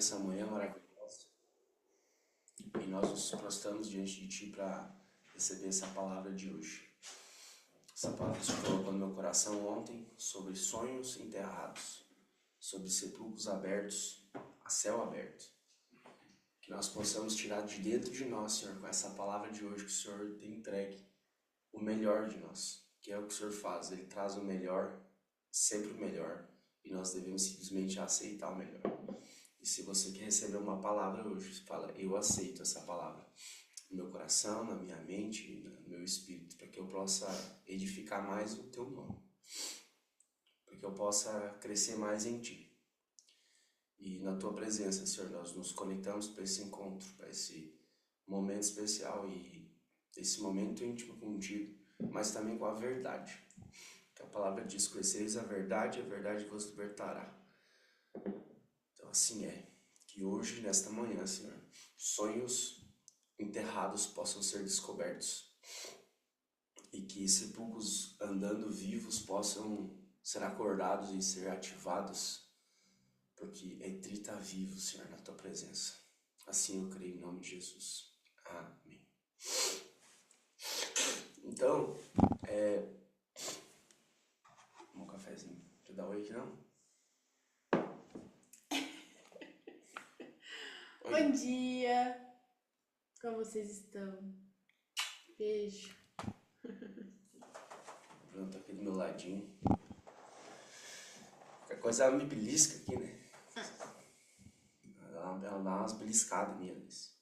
essa manhã maravilhosa e nós nos prostramos diante de Ti para receber essa palavra de hoje. Essa palavra que o Senhor colocou no meu coração ontem sobre sonhos enterrados, sobre sepulcros abertos, a céu aberto. Que nós possamos tirar de dentro de nós, Senhor, com essa palavra de hoje que o Senhor tem entregue, o melhor de nós, que é o que o Senhor faz. Ele traz o melhor, sempre o melhor, e nós devemos simplesmente aceitar o melhor. E se você quer receber uma palavra hoje, fala, eu aceito essa palavra no meu coração, na minha mente, no meu espírito, para que eu possa edificar mais o teu nome, para que eu possa crescer mais em ti. E na tua presença, Senhor, nós nos conectamos para esse encontro, para esse momento especial e esse momento íntimo contigo, mas também com a verdade. Que a palavra diz, conhecereis a verdade vos libertará. Então assim é, que hoje, nesta manhã, Senhor, sonhos enterrados possam ser descobertos e que sepulcros andando vivos possam ser acordados e ser ativados, porque Etri está vivo, Senhor, na tua presença. Assim eu creio em nome de Jesus. Amém. Então, um cafezinho. Tu dá oi aqui, não? Oi. Bom dia! Como vocês estão? Beijo. Pronto, aqui do meu ladinho. Qualquer coisa ela me belisca aqui, né? Ela dá umas beliscadas minhas.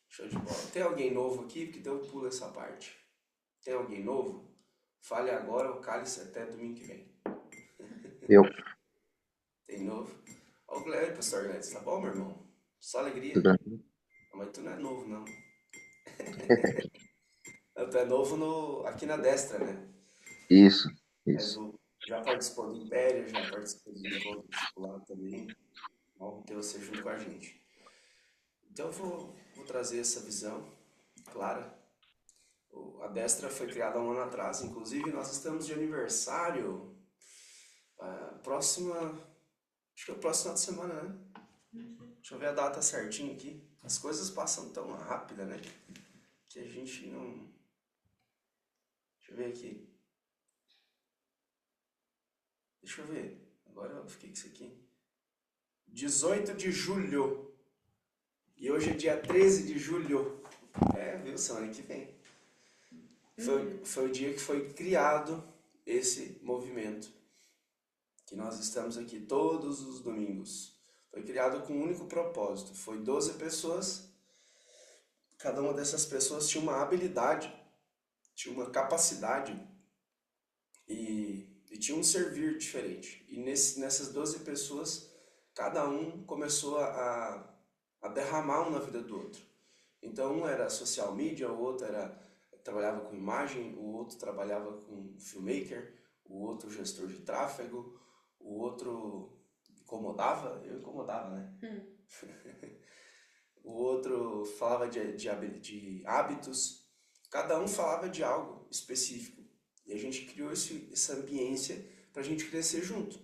Show de bola. Tem alguém novo aqui? Porque eu pulo essa parte. Tem alguém novo? Fale agora ou cale-se até domingo que vem. Eu, Tem novo? Ó o Gleber, pastor Gleber. Tá bom, meu irmão? Só alegria. tudo bem? Mas tu não é novo, não. Tu é novo aqui na destra, né? Isso, Mas isso. já participou do Império, já participou do encontro discipulado também. Bom ter você junto com a gente. Então eu vou trazer essa visão clara. A Destra foi criada há um ano atrás. Inclusive, nós estamos de aniversário. Acho que é o próximo final de semana, né? Deixa eu ver a data certinho aqui. As coisas passam tão rápida, né? Que a gente não... Deixa eu ver aqui. Deixa eu ver. Agora eu fiquei com isso aqui. 18 de julho. E hoje é dia 13 de julho. Viu? Semana que vem. Foi o dia que foi criado esse movimento. Que nós estamos aqui todos os domingos. Foi criado com um único propósito. Foi 12 pessoas. Cada uma dessas pessoas tinha uma habilidade, tinha uma capacidade e tinha um servir diferente. E nessas 12 pessoas, cada um começou a derramar um na vida do outro. Então um era social media, o outro trabalhava com imagem, o outro trabalhava com filmmaker, o outro gestor de tráfego, o outro incomodava, eu incomodava, né? O outro falava de hábitos, cada um falava de algo específico. E a gente criou essa ambiência para a gente crescer junto.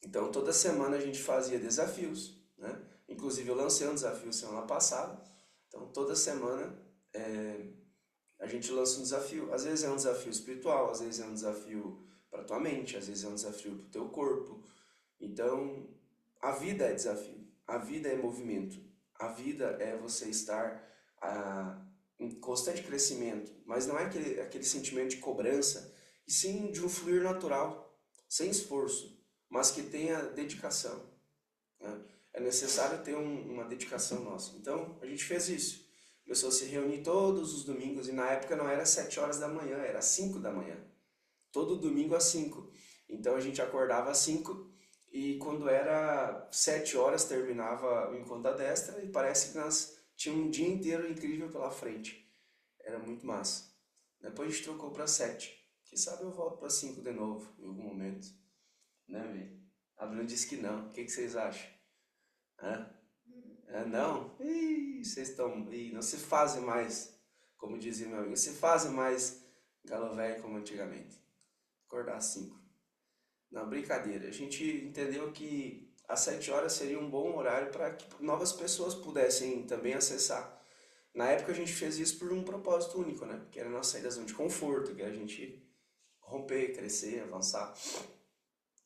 Então toda semana a gente fazia desafios, né? Inclusive eu lancei um desafio semana passada. Então toda semana a gente lança um desafio. Às vezes é um desafio espiritual, às vezes é um desafio para tua mente, às vezes é um desafio para o teu corpo. Então a vida é desafio, a vida é movimento, a vida é você estar em constante crescimento, mas não é aquele sentimento de cobrança, e sim de um fluir natural, sem esforço, mas que tenha dedicação, né? É necessário ter uma dedicação nossa. Então a gente fez isso. Começou a se reunir todos os domingos, e na época não era 7 horas da manhã, era 5 da manhã. Todo domingo às 5. Então a gente acordava às 5 e quando era 7 horas terminava o encontro da Destra e parece que nós tínhamos um dia inteiro incrível pela frente. Era muito massa. Depois a gente trocou para 7. Quem sabe eu volto para 5 de novo em algum momento. Né, velho? A Bruna disse que não. O que vocês acham? Hã? Não? Ih, vocês estão... Ih, não se fazem mais, como dizia meu amigo, não se fazem mais galo velho como antigamente. Acordar às 5. Não, brincadeira. A gente entendeu que às 7 horas seria um bom horário para que novas pessoas pudessem também acessar. Na época a gente fez isso por um propósito único, né? Que era a nossa sair da zona de conforto, que era a gente romper, crescer, avançar.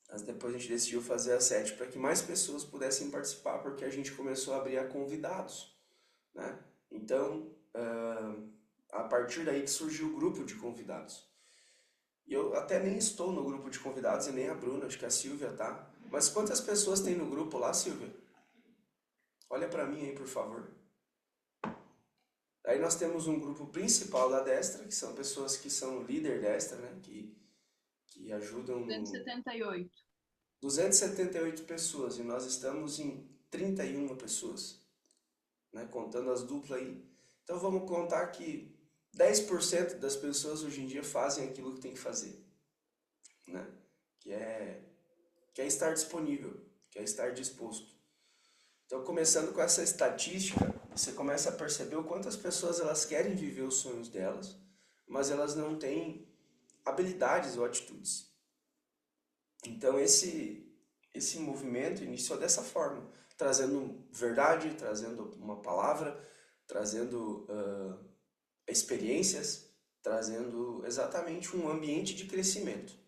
Mas depois a gente decidiu fazer às 7 para que mais pessoas pudessem participar, porque a gente começou a abrir a convidados, né? Então, a partir daí que surgiu o grupo de convidados. E eu até nem estou no grupo de convidados e nem a Bruna, acho que a Silvia tá. Mas quantas pessoas tem no grupo lá, Silvia? Olha para mim aí, por favor. Aí nós temos um grupo principal da Destra, que são pessoas que são líder Destra, né? Que ajudam no... 278. 278 pessoas, e nós estamos em 31 pessoas, né? Contando as duplas aí. Então vamos contar que 10% das pessoas hoje em dia fazem aquilo que tem que fazer, né? Que é estar disponível, que é estar disposto. Então, começando com essa estatística, você começa a perceber o quanto as pessoas elas querem viver os sonhos delas, mas elas não têm habilidades ou atitudes. Então, esse movimento iniciou dessa forma, trazendo verdade, trazendo uma palavra, trazendo experiências, trazendo exatamente um ambiente de crescimento.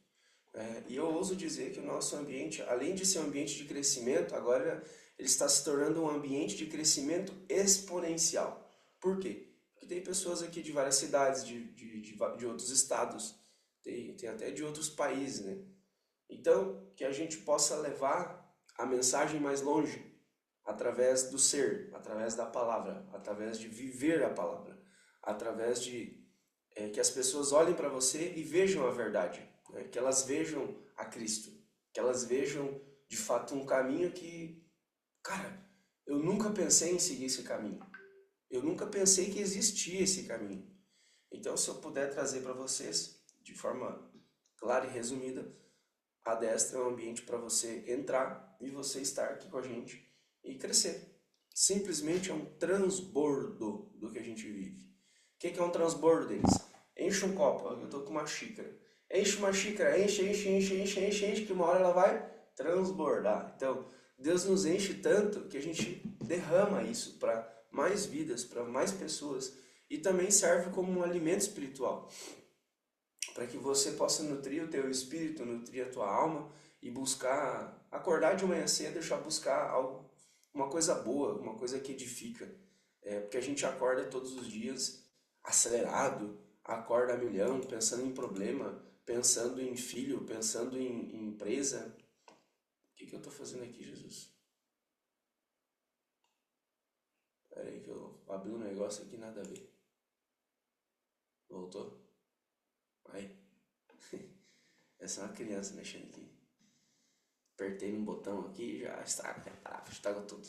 E eu ouso dizer que o nosso ambiente, além de ser um ambiente de crescimento, agora ele está se tornando um ambiente de crescimento exponencial. Por quê? Porque tem pessoas aqui de várias cidades, de outros estados, tem até de outros países, né? Então, que a gente possa levar a mensagem mais longe, através do ser, através da palavra, através de viver a palavra, através de que as pessoas olhem para você e vejam a verdade, né? Que elas vejam a Cristo, que elas vejam de fato um caminho que, cara, eu nunca pensei em seguir esse caminho, eu nunca pensei que existia esse caminho. Então, se eu puder trazer para vocês, de forma clara e resumida, a Destra é um ambiente para você entrar e você estar aqui com a gente e crescer. Simplesmente é um transbordo do que a gente vive. O que é um transbordo, Denis? Enche um copo, eu estou com uma xícara. Enche uma xícara, enche, que uma hora ela vai transbordar. Então, Deus nos enche tanto que a gente derrama isso para mais vidas, para mais pessoas. E também serve como um alimento espiritual, para que você possa nutrir o teu espírito, nutrir a tua alma e buscar, acordar de manhã cedo e já buscar algo, uma coisa boa, uma coisa que edifica. Porque a gente acorda todos os dias acelerado, acorda a milhão, pensando em problema, pensando em filho, pensando em empresa. O que eu estou fazendo aqui, Jesus? Espera aí que eu abri um negócio aqui, nada a ver. Voltou? Aí. Essa é uma criança mexendo aqui. Apertei num botão aqui e já estragou tudo.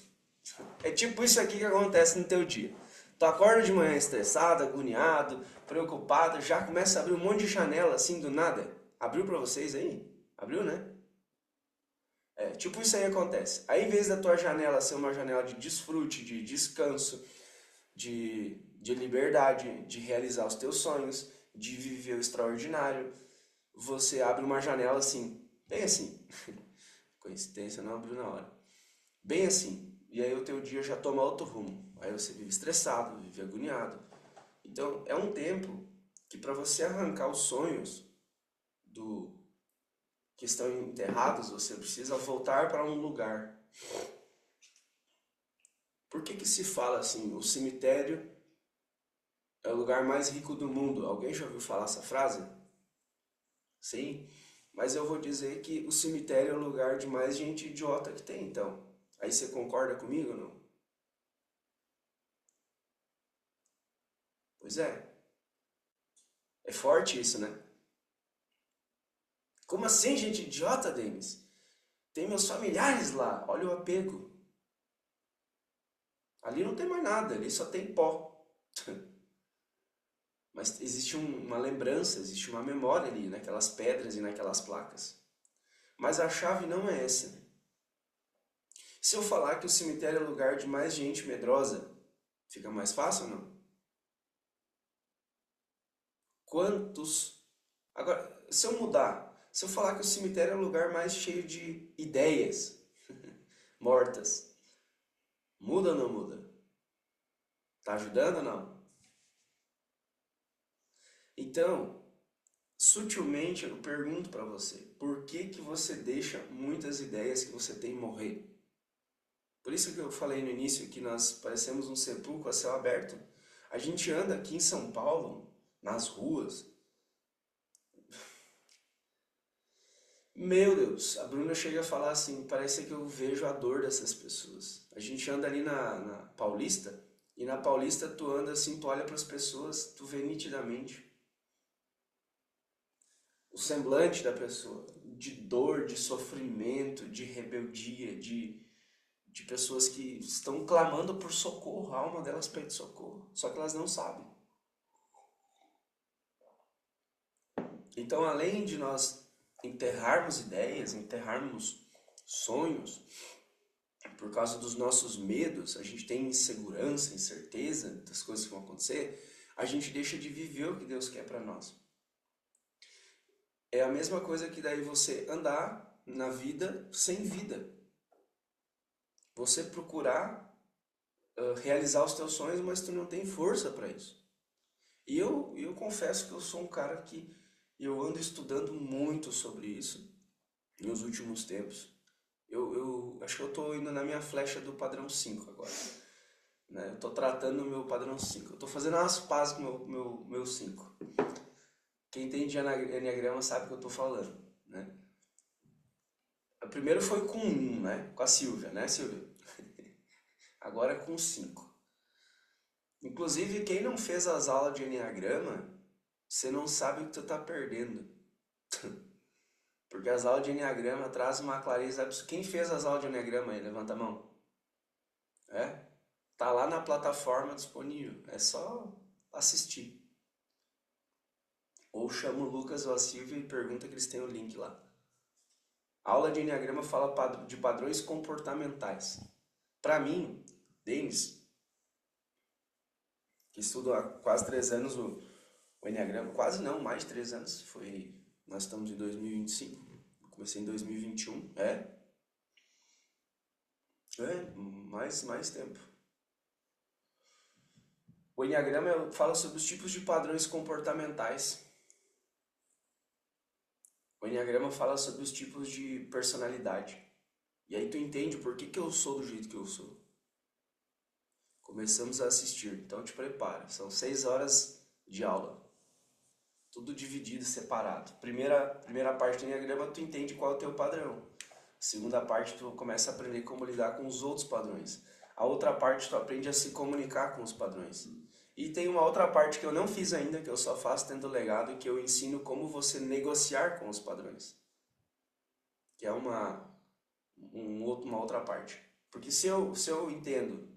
É tipo isso aqui que acontece no teu dia. Tu acorda de manhã estressado, agoniado, preocupado, já começa a abrir um monte de janela assim do nada. Abriu pra vocês aí? Abriu, né? Tipo isso aí acontece. Aí em vez da tua janela ser uma janela de desfrute, de descanso, de liberdade, de realizar os teus sonhos, de viver o extraordinário, você abre uma janela assim, bem assim. Coincidência, não abriu na hora. Bem assim. E aí o teu dia já toma outro rumo. Aí você vive estressado, vive agoniado. Então é um tempo que para você arrancar os sonhos que estão enterrados, você precisa voltar para um lugar. Por que se fala assim, o cemitério é o lugar mais rico do mundo? Alguém já ouviu falar essa frase? Sim, mas eu vou dizer que o cemitério é o lugar de mais gente idiota que tem, então. Aí você concorda comigo ou não? Pois é. É forte isso, né? Como assim, gente idiota, Denis? Tem meus familiares lá, olha o apego. Ali não tem mais nada, ali só tem pó. Mas existe uma lembrança, existe uma memória ali, naquelas pedras e naquelas placas. Mas a chave não é essa. Se eu falar que o cemitério é o lugar de mais gente medrosa, fica mais fácil ou não? Quantos... Agora, se eu mudar, se eu falar que o cemitério é o lugar mais cheio de ideias, mortas. Muda ou não muda? Tá ajudando ou não? Então, sutilmente eu pergunto para você, por que que você deixa muitas ideias que você tem morrer? Por isso que eu falei no início que nós parecemos um sepulcro a céu aberto. A gente anda aqui em São Paulo, nas ruas. Meu Deus, a Bruna chega a falar assim, parece que eu vejo a dor dessas pessoas. A gente anda ali na Paulista, e na Paulista tu anda assim, tu olha para as pessoas, tu vê nitidamente o semblante da pessoa, de dor, de sofrimento, de rebeldia, de pessoas que estão clamando por socorro, a alma delas pede socorro, só que elas não sabem. Então, além de nós enterrarmos ideias, enterrarmos sonhos, por causa dos nossos medos, a gente tem insegurança, incerteza das coisas que vão acontecer, a gente deixa de viver o que Deus quer para nós. É a mesma coisa que daí você andar na vida sem vida. Você procurar realizar os teus sonhos, mas tu não tem força para isso. E eu confesso que eu sou um cara que eu ando estudando muito sobre isso nos últimos tempos. Eu acho que eu estou indo na minha flecha do padrão 5 agora. Né? Eu estou tratando o meu padrão 5. Eu estou fazendo umas pazes com o meu 5. Quem tem de Enneagrama sabe o que eu estou falando. Né? O primeiro foi com 1, né? Com a Silvia, né, Silvia? Agora é com 5. Inclusive, quem não fez as aulas de Enneagrama, você não sabe o que tu está perdendo. Porque as aulas de Enneagrama trazem uma clareza absurda. Quem fez as aulas de Enneagrama aí? Levanta a mão. É? Tá lá na plataforma disponível. É só assistir. Ou chama o Lucas ou a Silvia e pergunta que eles têm o link lá. A aula de Enneagrama fala de padrões comportamentais. Para mim, Denis, que estudo há quase 3 anos o Enneagrama, quase não, mais de 3 anos, nós estamos em 2025, comecei em 2021, mais tempo. O Enneagrama fala sobre os tipos de padrões comportamentais. O Enneagrama fala sobre os tipos de personalidade. E aí tu entende por que eu sou do jeito que eu sou. Começamos a assistir, então te prepara. São 6 horas de aula. Tudo dividido, separado. Primeira parte do Enneagrama, tu entende qual é o teu padrão. Segunda parte, tu começa a aprender como lidar com os outros padrões. A outra parte, tu aprende a se comunicar com os padrões. E tem uma outra parte que eu não fiz ainda, que eu só faço dentro do legado, que eu ensino como você negociar com os padrões. Que é uma outra parte. Porque se eu entendo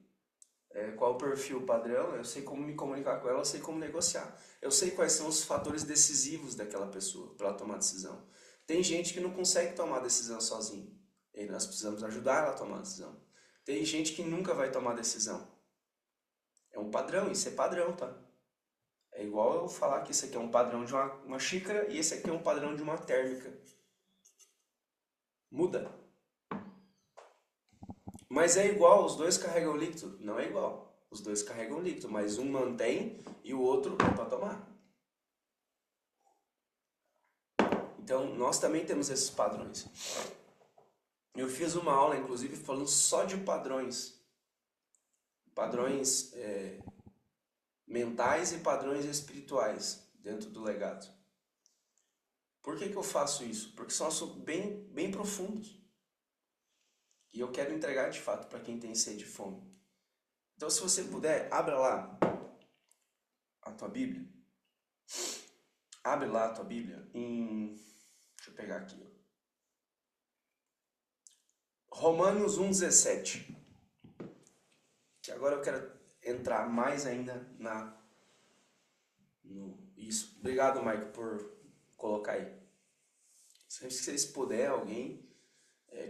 qual o perfil padrão, eu sei como me comunicar com ela, eu sei como negociar. Eu sei quais são os fatores decisivos daquela pessoa para ela tomar decisão. Tem gente que não consegue tomar decisão sozinho. E nós precisamos ajudar ela a tomar decisão. Tem gente que nunca vai tomar decisão. É um padrão, isso é padrão, tá? É igual eu falar que esse aqui é um padrão de uma xícara e esse aqui é um padrão de uma térmica. Muda. Mas é igual, os dois carregam líquido? Não é igual. Os dois carregam líquido, mas um mantém e o outro é para tomar. Então, nós também temos esses padrões. Eu fiz uma aula, inclusive, falando só de padrões. Padrões mentais e padrões espirituais dentro do legado. Por que eu faço isso? Porque são assuntos bem profundos. E eu quero entregar de fato para quem tem sede e fome. Então, se você puder, abra lá a tua Bíblia. Abre lá a tua Bíblia em... Deixa eu pegar aqui. Romanos 1,17. Que agora eu quero entrar mais ainda isso. Obrigado, Mike, por colocar aí. Se vocês puderem, alguém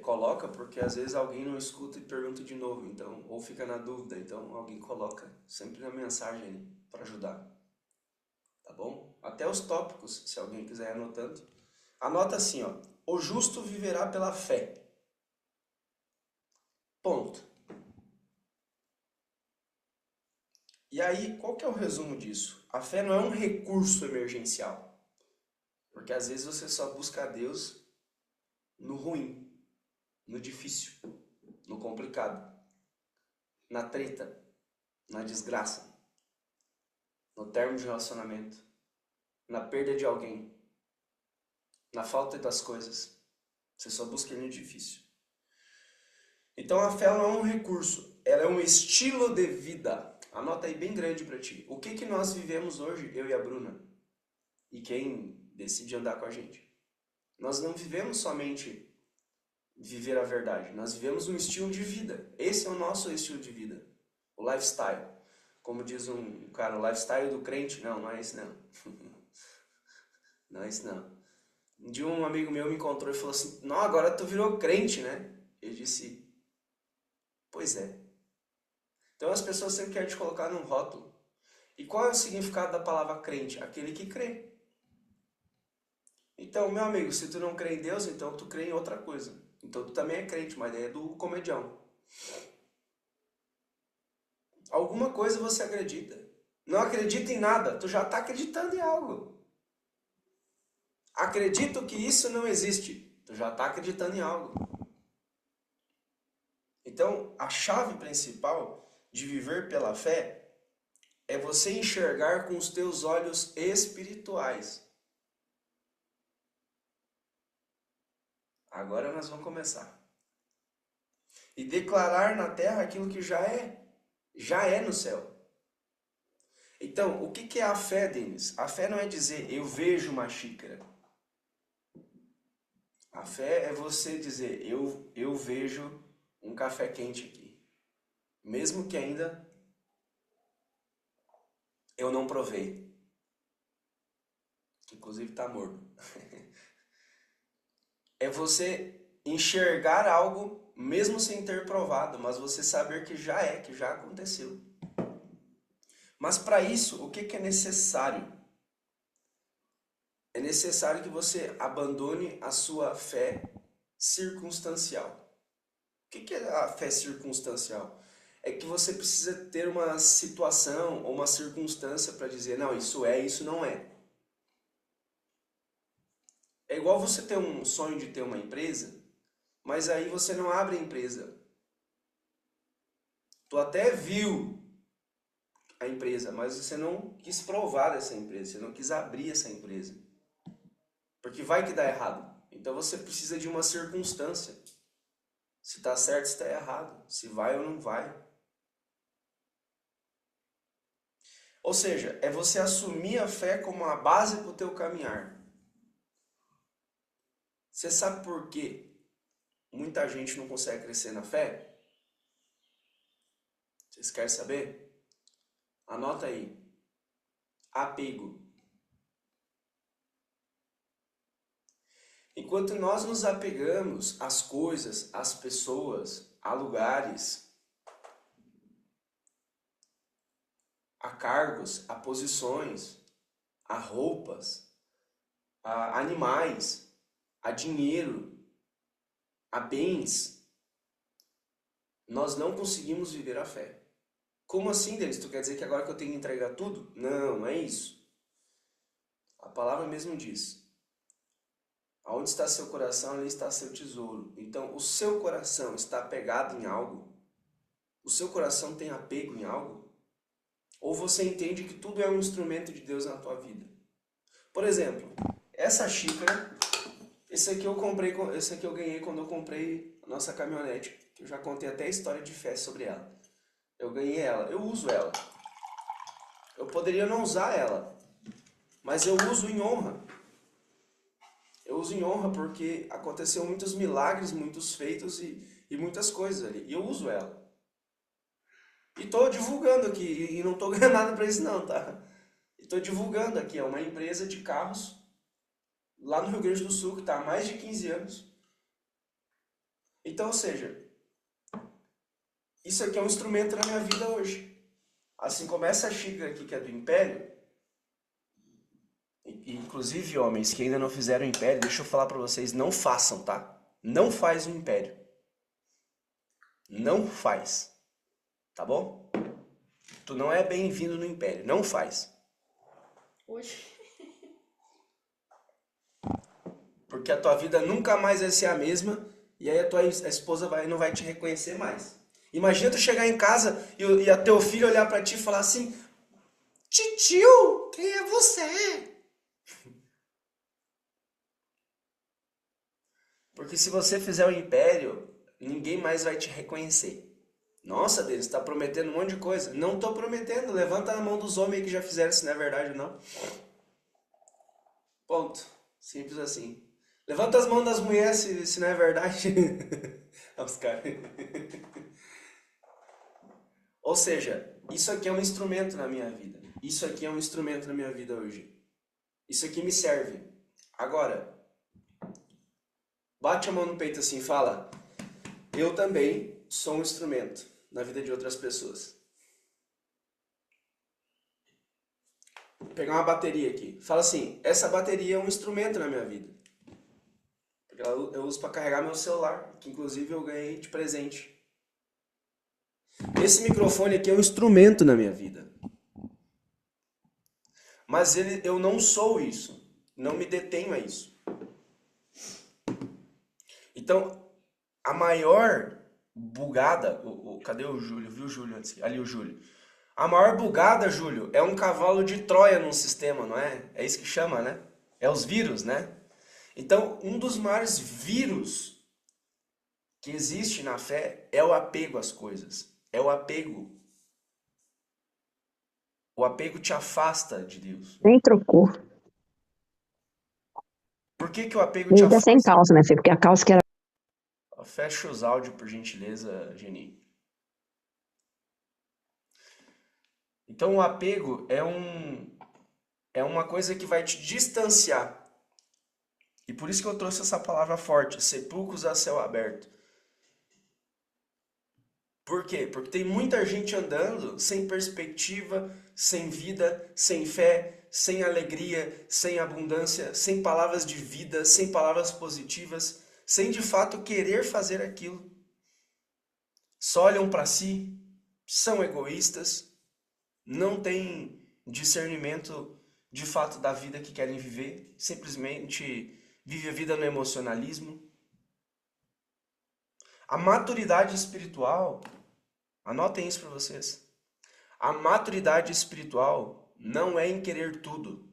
coloca, porque às vezes alguém não escuta e pergunta de novo, então, ou fica na dúvida, então alguém coloca sempre na mensagem para ajudar. Tá bom? Até os tópicos, se alguém quiser ir anotando. Anota assim, ó. O justo viverá pela fé. Ponto. E aí, qual que é o resumo disso? A fé não é um recurso emergencial. Porque às vezes você só busca a Deus no ruim, no difícil, no complicado, na treta, na desgraça, no término de relacionamento, na perda de alguém, na falta das coisas. Você só busca ele no difícil. Então a fé não é um recurso, ela é um estilo de vida. Anota aí bem grande para ti. O que nós vivemos hoje, eu e a Bruna, e quem decide andar com a gente? Nós não vivemos somente viver a verdade, nós vivemos um estilo de vida. Esse é o nosso estilo de vida, o lifestyle. Como diz um cara, o lifestyle do crente. Não, não é esse não. Não é esse não. Um dia um amigo meu me encontrou e falou assim, não, agora tu virou crente, né? Eu disse, pois é. Então as pessoas sempre querem te colocar num rótulo. E qual é o significado da palavra crente? Aquele que crê. Então, meu amigo, se tu não crê em Deus, então tu crê em outra coisa. Então tu também é crente, mas é do comedião. Alguma coisa você acredita. Não acredita em nada, tu já está acreditando em algo. Acredito que isso não existe, tu já está acreditando em algo. Então, a chave principal de viver pela fé é você enxergar com os teus olhos espirituais. Agora nós vamos começar. E declarar na terra aquilo que já é no céu. Então, o que é a fé, Denis? A fé não é dizer, eu vejo uma xícara. A fé é você dizer, eu vejo um café quente aqui. Mesmo que ainda eu não provei. Inclusive está morno. É você enxergar algo mesmo sem ter provado, mas você saber que já aconteceu. Mas para isso, o que é necessário? É necessário que você abandone a sua fé circunstancial. O que é a fé circunstancial? É que você precisa ter uma situação ou uma circunstância para dizer, não, isso é, isso não é. É igual você ter um sonho de ter uma empresa, mas aí você não abre a empresa. Tu até viu a empresa, mas você não quis provar essa empresa, você não quis abrir essa empresa. Porque vai que dá errado. Então você precisa de uma circunstância. Se está certo, se está errado. Se vai ou não vai. Ou seja, é você assumir a fé como a base para o teu caminhar. Você sabe por quê muita gente não consegue crescer na fé? Vocês querem saber? Anota aí. Apego. Enquanto nós nos apegamos às coisas, às pessoas, a lugares, a cargos, a posições, a roupas, a animais, a dinheiro, a bens, nós não conseguimos viver a fé. Como assim, Denis? Tu quer dizer que agora que eu tenho que entregar tudo? Não, não é isso. A palavra mesmo diz: aonde está seu coração, ali está seu tesouro. Então, o seu coração está apegado em algo? O seu coração tem apego em algo? Ou você entende que tudo é um instrumento de Deus na tua vida? Por exemplo, essa xícara, esse aqui eu ganhei quando eu comprei a nossa caminhonete. Que eu já contei até a história de fé sobre ela. Eu ganhei ela, eu uso ela. Eu poderia não usar ela, mas eu uso em honra. Eu uso em honra porque aconteceu muitos milagres, muitos feitos e muitas coisas ali. E eu uso ela. E estou divulgando aqui, e não estou ganhando nada para isso não, tá? Estou divulgando aqui, é uma empresa de carros lá no Rio Grande do Sul, que está há mais de 15 anos. Então, ou seja, isso aqui é um instrumento na minha vida hoje. Assim como essa xícara aqui, que é do Império, e, inclusive homens que ainda não fizeram o Império, deixa eu falar para vocês, não façam, tá? Não faz o Império. Não faz. Tá bom? Tu não é bem-vindo no império. Não faz. Hoje. Porque a tua vida nunca mais vai ser a mesma e aí a esposa não vai te reconhecer mais. Imagina tu chegar em casa e a teu filho olhar pra ti e falar assim: Titio, quem é você? Porque se você fizer o império, ninguém mais vai te reconhecer. Nossa, Deus, está prometendo um monte de coisa. Não estou prometendo. Levanta a mão dos homens que já fizeram, se não é verdade ou não. Ponto. Simples assim. Levanta as mãos das mulheres se não é verdade. Olha os caras. Ou seja, isso aqui é um instrumento na minha vida. Isso aqui é um instrumento na minha vida hoje. Isso aqui me serve. Agora, bate a mão no peito assim e fala: eu também sou um instrumento na vida de outras pessoas. Vou pegar uma bateria aqui. Fala assim: essa bateria é um instrumento na minha vida. Porque eu uso para carregar meu celular, que inclusive eu ganhei de presente. Esse microfone aqui é um instrumento na minha vida. Mas eu não sou isso. Não me detenho a isso. Então, a maior bugada... cadê o Júlio? Viu o Júlio antes? Ali o Júlio. A maior bugada, Júlio, é um cavalo de Troia num sistema, não é? É isso que chama, né? É os vírus, né? Então, um dos maiores vírus que existe na fé é o apego às coisas. É o apego. O apego te afasta de Deus. Nem trocou. Por que o apego te Ainda sem afasta? calça, né, filho? Porque a calça que era. Fecha os áudios, por gentileza, Geni. Então, o apego é uma coisa que vai te distanciar. E por isso que eu trouxe essa palavra forte, sepulcros a céu aberto. Por quê? Porque tem muita gente andando sem perspectiva, sem vida, sem fé, sem alegria, sem abundância, sem palavras de vida, sem palavras positivas, sem de fato querer fazer aquilo. Só olham para si, são egoístas, não têm discernimento de fato da vida que querem viver, simplesmente vive a vida no emocionalismo. A maturidade espiritual, anotem isso para vocês. A maturidade espiritual não é em querer tudo.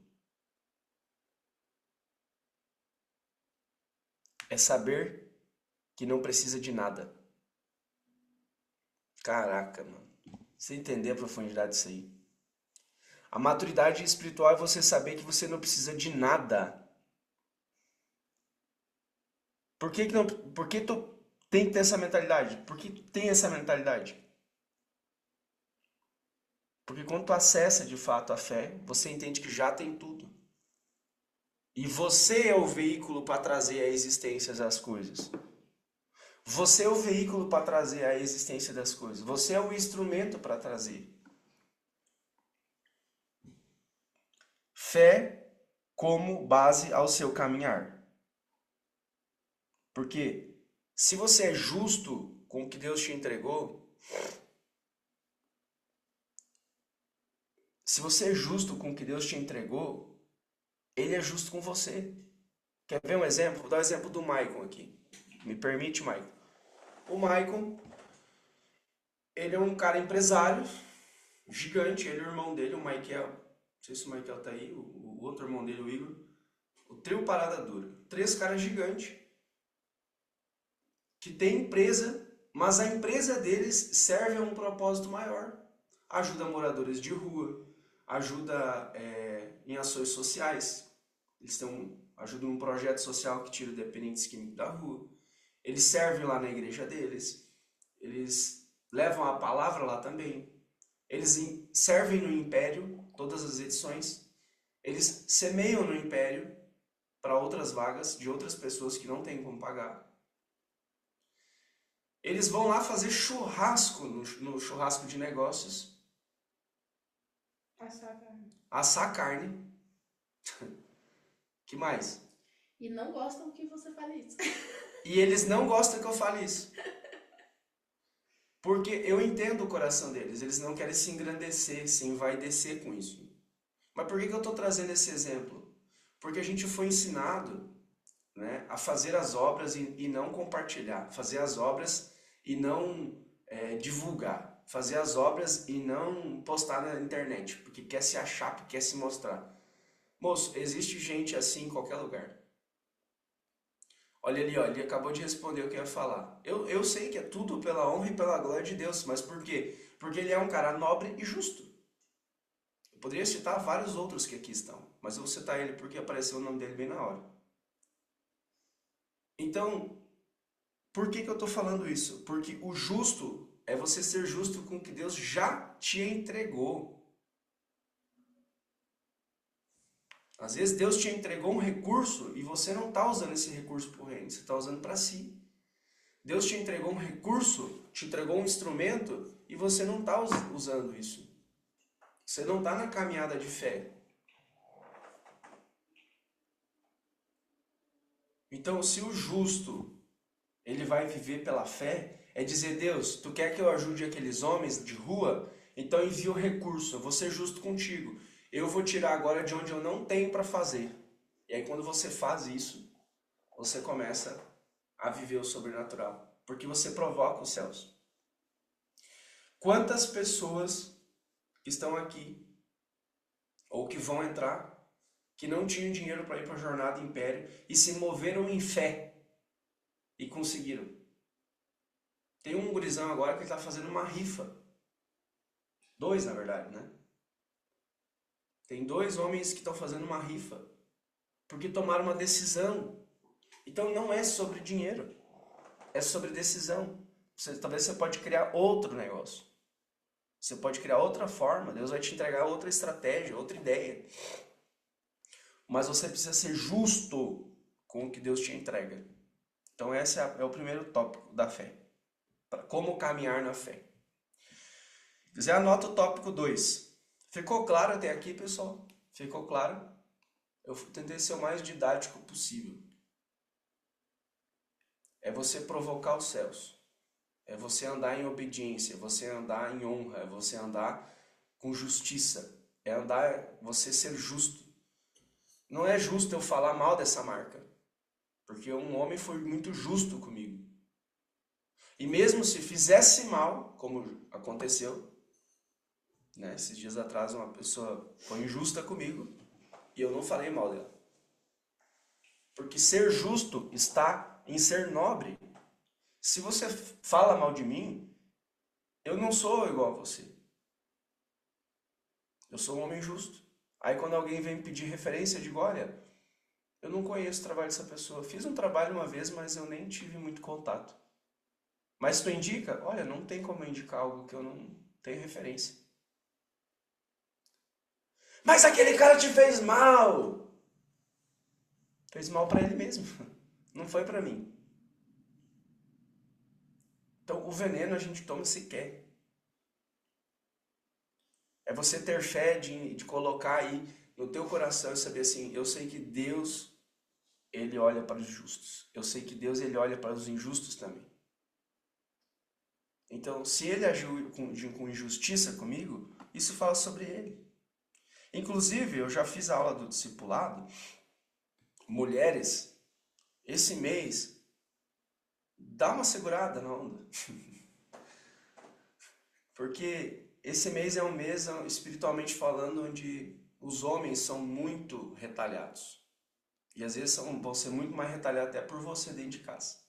É saber que não precisa de nada. Caraca, mano. Você entender a profundidade disso aí. A maturidade espiritual é você saber que você não precisa de nada. Por que tu tem que ter essa mentalidade? Por que tu tem essa mentalidade? Porque quando tu acessa de fato a fé, você entende que já tem tudo. E você é o veículo para trazer a existência das coisas. Você é o veículo para trazer a existência das coisas. Você é o instrumento para trazer. Fé como base ao seu caminhar. Porque se você é justo com o que Deus te entregou, se você é justo com o que Deus te entregou, Ele é justo com você. Quer ver um exemplo? Vou dar o exemplo do Maicon aqui. Me permite, Maicon? O Maicon, ele é um cara empresário, gigante. Ele e o irmão dele, o Michael. Não sei se o Michael tá aí, o outro irmão dele, o Igor. O trio Parada Dura. 3 caras gigantes que tem empresa, mas a empresa deles serve a um propósito maior. Ajuda moradores de rua, ajuda em ações sociais. Eles ajudam num projeto social que tira dependentes químicos da rua. Eles servem lá na igreja deles. Eles levam a palavra lá também. Eles servem no império, todas as edições. Eles semeiam no império para outras vagas de outras pessoas que não têm como pagar. Eles vão lá fazer churrasco no churrasco de negócios. Assar carne. Assar carne. Que mais? E não gostam que você fale isso. E eles não gostam que eu fale isso. Porque eu entendo o coração deles, eles não querem se engrandecer, se envaidecer com isso. Mas por que eu estou trazendo esse exemplo? Porque a gente foi ensinado, né, a fazer as obras e não compartilhar, fazer as obras e não divulgar, fazer as obras e não postar na internet, porque quer se achar, porque quer se mostrar. Moço, existe gente assim em qualquer lugar. Olha ali, ó, ele acabou de responder o que eu ia falar. Eu sei que é tudo pela honra e pela glória de Deus, mas por quê? Porque ele é um cara nobre e justo. Eu poderia citar vários outros que aqui estão, mas eu vou citar ele porque apareceu o nome dele bem na hora. Então, por que eu estou falando isso? Porque o justo é você ser justo com o que Deus já te entregou. Às vezes Deus te entregou um recurso e você não está usando esse recurso para o reino, você está usando para si. Deus te entregou um recurso, te entregou um instrumento e você não está usando isso. Você não está na caminhada de fé. Então, se o justo ele vai viver pela fé, é dizer, Deus, tu quer que eu ajude aqueles homens de rua? Então envia o recurso, eu vou ser justo contigo. Eu vou tirar agora de onde eu não tenho para fazer. E aí quando você faz isso, você começa a viver o sobrenatural. Porque você provoca os céus. Quantas pessoas estão aqui, ou que vão entrar, que não tinham dinheiro para ir para a Jornada Império e se moveram em fé e conseguiram? Tem um gurizão agora que está fazendo uma rifa. 2, na verdade, né? Tem 2 homens que estão fazendo uma rifa porque tomaram uma decisão. Então não é sobre dinheiro, é sobre decisão. Talvez você pode criar outro negócio. Você pode criar outra forma, Deus vai te entregar outra estratégia, outra ideia. Mas você precisa ser justo com o que Deus te entrega. Então esse é o primeiro tópico da fé. Como caminhar na fé. Se quiser, anota o tópico 2. Ficou claro até aqui, pessoal? Ficou claro? Eu tentei ser o mais didático possível. É você provocar os céus. É você andar em obediência, é você andar em honra, é você andar com justiça. É você ser justo. Não é justo eu falar mal dessa marca. Porque um homem foi muito justo comigo. E mesmo se fizesse mal, como aconteceu, né? Esses dias atrás uma pessoa foi injusta comigo e eu não falei mal dela. Porque ser justo está em ser nobre. Se você fala mal de mim, eu não sou igual a você. Eu sou um homem justo. Aí quando alguém vem pedir referência, eu digo, olha, eu não conheço o trabalho dessa pessoa. Fiz um trabalho uma vez, mas eu nem tive muito contato. Mas tu indica? Olha, não tem como eu indicar algo que eu não tenho referência. Mas aquele cara te fez mal. Fez mal para ele mesmo. Não foi para mim. Então o veneno a gente toma se quer. É você ter fé de colocar aí no teu coração e saber assim, eu sei que Deus, ele olha para os justos. Eu sei que Deus, ele olha para os injustos também. Então, se ele agiu com injustiça comigo, isso fala sobre ele. Inclusive, eu já fiz a aula do discipulado. Mulheres, esse mês, dá uma segurada na onda. Porque esse mês é um mês, espiritualmente falando, onde os homens são muito retalhados. E às vezes vão ser muito mais retalhados até por você dentro de casa.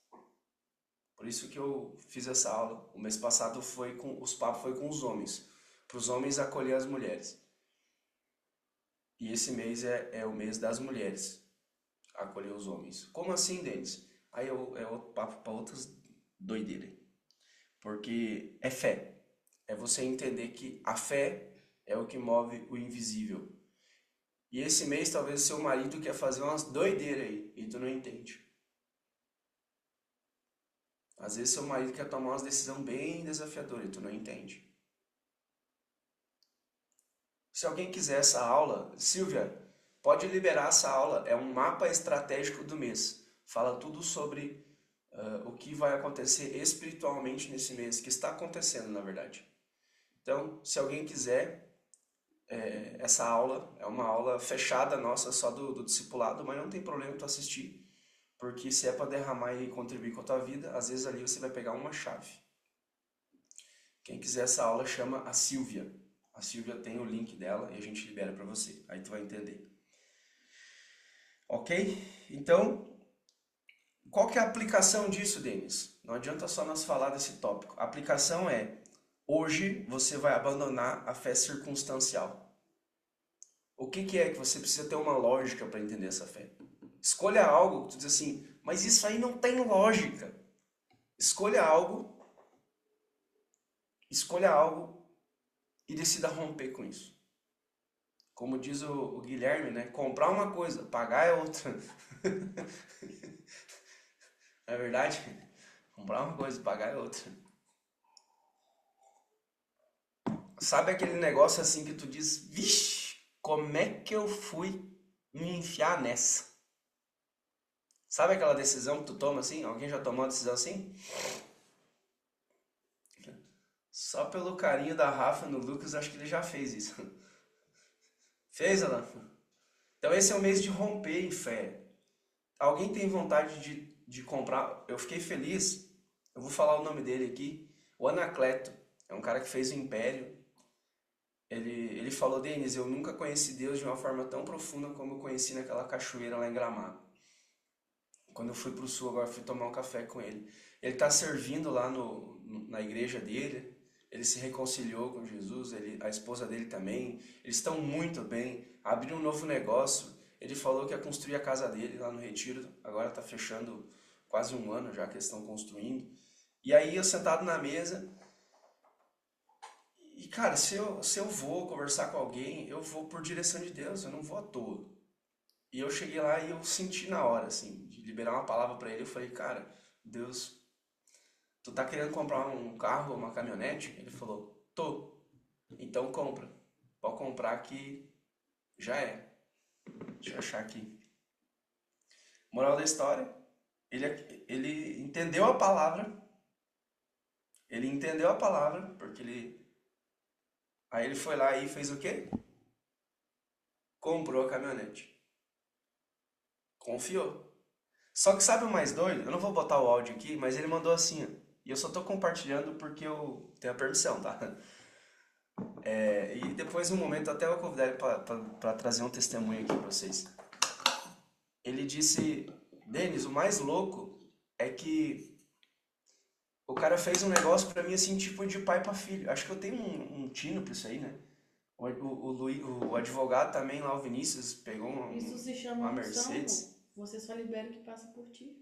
Por isso que eu fiz essa aula. O mês passado os papos foi com os homens. Para os homens acolher as mulheres. E esse mês é o mês das mulheres. Acolher os homens. Como assim, Denis? Aí é outro papo para outras doideiras. Porque é fé. É você entender que a fé é o que move o invisível. E esse mês talvez seu marido quer fazer umas doideiras aí e tu não entende. Às vezes seu marido quer tomar umas decisões bem desafiadoras e tu não entende. Se alguém quiser essa aula, Silvia, pode liberar essa aula. É um mapa estratégico do mês. Fala tudo sobre o que vai acontecer espiritualmente nesse mês, que está acontecendo, na verdade. Então, se alguém quiser, essa aula é uma aula fechada nossa, só do discipulado, mas não tem problema tu assistir, porque se é para derramar e contribuir com a tua vida, às vezes ali você vai pegar uma chave. Quem quiser essa aula chama a Silvia. A Silvia tem o link dela e a gente libera para você. Aí tu vai entender. Ok? Então, qual que é a aplicação disso, Denis? Não adianta só nós falar desse tópico. A aplicação é, hoje você vai abandonar a fé circunstancial. O que é que você precisa ter uma lógica para entender essa fé? Escolha algo que tu diz assim, mas isso aí não tem lógica. Escolha algo e decida romper com isso. Como diz o Guilherme, né? Comprar uma coisa, pagar é outra. Não é verdade? Comprar uma coisa, pagar é outra. Sabe aquele negócio assim que tu diz, vixe, como é que eu fui me enfiar nessa? Sabe aquela decisão que tu toma assim? Alguém já tomou uma decisão assim? Só pelo carinho da Rafa no Lucas, acho que ele já fez isso. Fez, Alan? Então esse é o mês de romper em fé. Alguém tem vontade de comprar? Eu fiquei feliz, eu vou falar o nome dele aqui. O Anacleto, é um cara que fez o Império. Ele falou, Denis, eu nunca conheci Deus de uma forma tão profunda como eu conheci naquela cachoeira lá em Gramado. Quando eu fui pro sul, agora fui tomar um café com ele. Ele está servindo lá na igreja dele, ele se reconciliou com Jesus, a esposa dele também, eles estão muito bem, abriram um novo negócio. Ele falou que ia construir a casa dele lá no Retiro, agora está fechando quase um ano já que eles estão construindo. E aí eu sentado na mesa, e cara, se eu vou conversar com alguém, eu vou por direção de Deus, eu não vou à toa. E eu cheguei lá e eu senti na hora, assim, de liberar uma palavra pra ele. Eu falei, cara, Deus, tu tá querendo comprar um carro ou uma caminhonete? Ele falou, tô. Então compra. Pode comprar que já é. Deixa eu achar aqui. Moral da história, ele entendeu a palavra. Ele entendeu a palavra, porque ele... Aí ele foi lá e fez o quê? Comprou a caminhonete. Confiou. Só que sabe o mais doido? Eu não vou botar o áudio aqui, mas ele mandou assim, ó, e eu só tô compartilhando porque eu tenho a permissão, tá? E depois, no momento, até eu vou convidar ele para trazer um testemunho aqui pra vocês. Ele disse, Denis, o mais louco é que o cara fez um negócio pra mim assim, tipo de pai pra filho. Acho que eu tenho um tino pra isso aí, né? O advogado também lá, o Vinícius, pegou Isso se chama uma unção. Mercedes. Você só libera o que passa por ti.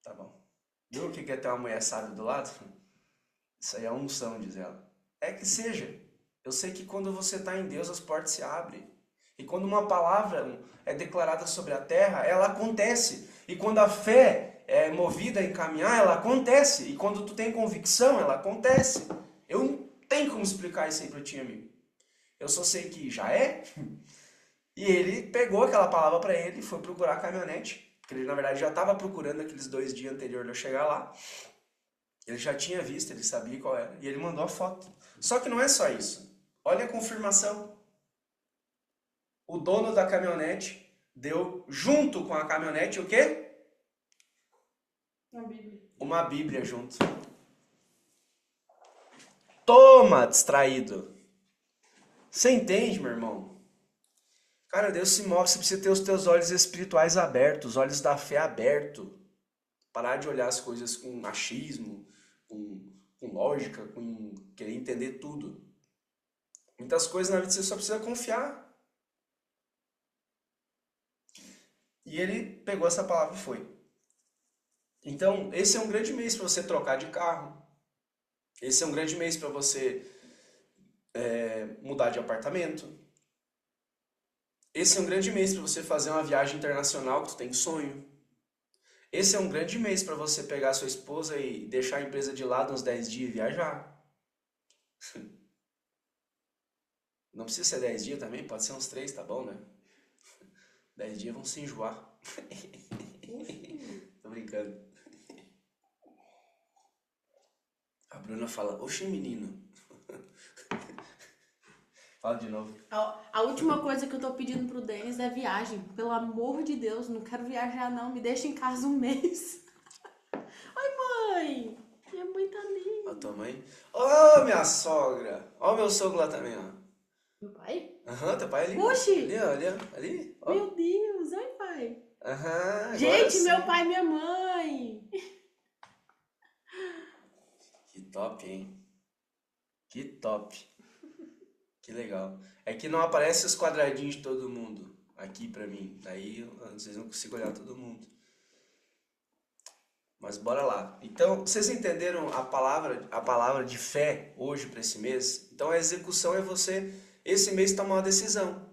Tá bom. Viu o que é ter uma mulher sábia do lado? Isso aí é unção, diz ela. É que seja. Eu sei que quando você está em Deus, as portas se abrem. E quando uma palavra é declarada sobre a terra, ela acontece. E quando a fé é movida em caminhar, ela acontece. E quando tu tem convicção, ela acontece. Eu não tenho como explicar isso aí para ti, amigo. Eu só sei que já é. E ele pegou aquela palavra para ele e foi procurar a caminhonete. Porque ele, na verdade, já estava procurando aqueles 2 dias anteriores de eu chegar lá. Ele já tinha visto, ele sabia qual era. E ele mandou a foto. Só que não é só isso. Olha a confirmação. O dono da caminhonete deu, junto com a caminhonete, o quê? Uma Bíblia. Uma Bíblia junto. Toma, distraído. Você entende, meu irmão? Cara, Deus se move, você precisa ter os teus olhos espirituais abertos, os olhos da fé abertos. Parar de olhar as coisas com achismo, com lógica, com querer entender tudo. Muitas coisas na vida você só precisa confiar. E ele pegou essa palavra e foi. Então, esse é um grande mês para você trocar de carro. Esse é um grande mês para você mudar de apartamento. Esse é um grande mês para você fazer uma viagem internacional que tu tem sonho. Esse é um grande mês para você pegar sua esposa e deixar a empresa de lado uns 10 dias e viajar. Não precisa ser 10 dias também, pode ser uns 3, tá bom, né? 10 dias vão se enjoar. Tô brincando. A Bruna fala, oxe, menino. Fala de novo. A última coisa que eu tô pedindo pro Denis é viagem. Pelo amor de Deus, não quero viajar não. Me deixa em casa um mês. Oi, mãe. Minha mãe tá ali. Ó, tua mãe. Ó, minha sogra. Ó, meu sogro lá também, ó. Meu pai? Aham, teu pai ali. Oxi! Ali, ó, ali, ó. Ali, ó. Meu Deus, oi, pai. Aham, agora Gente, sim. meu pai e minha mãe. Que top, hein? Que top. Que legal. É que não aparece os quadradinhos de todo mundo aqui pra mim. Daí vocês não consigo olhar todo mundo. Mas bora lá. Então, vocês entenderam a palavra de fé hoje para esse mês? Então, a execução é você, esse mês, tomar uma decisão.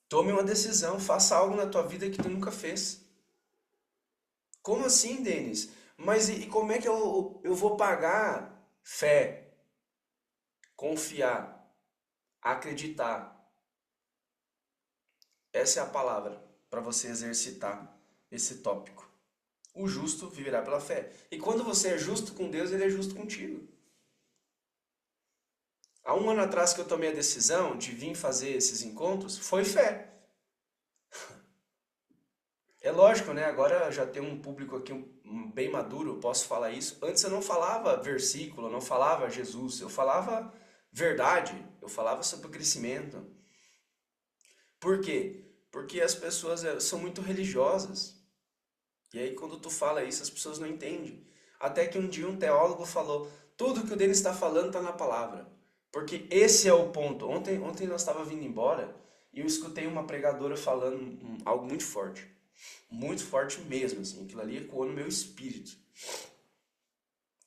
Tome uma decisão, faça algo na tua vida que tu nunca fez. Como assim, Denis? Mas e como é que eu vou pagar fé, confiar, acreditar? Essa é a palavra para você exercitar esse tópico. O justo viverá pela fé. E quando você é justo com Deus, Ele é justo contigo. Há um ano atrás que eu tomei a decisão de vir fazer esses encontros, foi fé. É lógico, né? Agora já tem um público aqui bem maduro, eu posso falar isso. Antes eu não falava versículo, eu não falava Jesus, eu falava verdade, eu falava sobre o crescimento. Por quê? Porque as pessoas são muito religiosas. E aí quando tu fala isso, as pessoas não entendem. Até que um dia um teólogo falou, tudo que o Denis está falando está na palavra. Porque esse é o ponto. Ontem nós estávamos vindo embora e eu escutei uma pregadora falando algo muito forte. Muito forte mesmo, assim. Aquilo ali ecoou no meu espírito.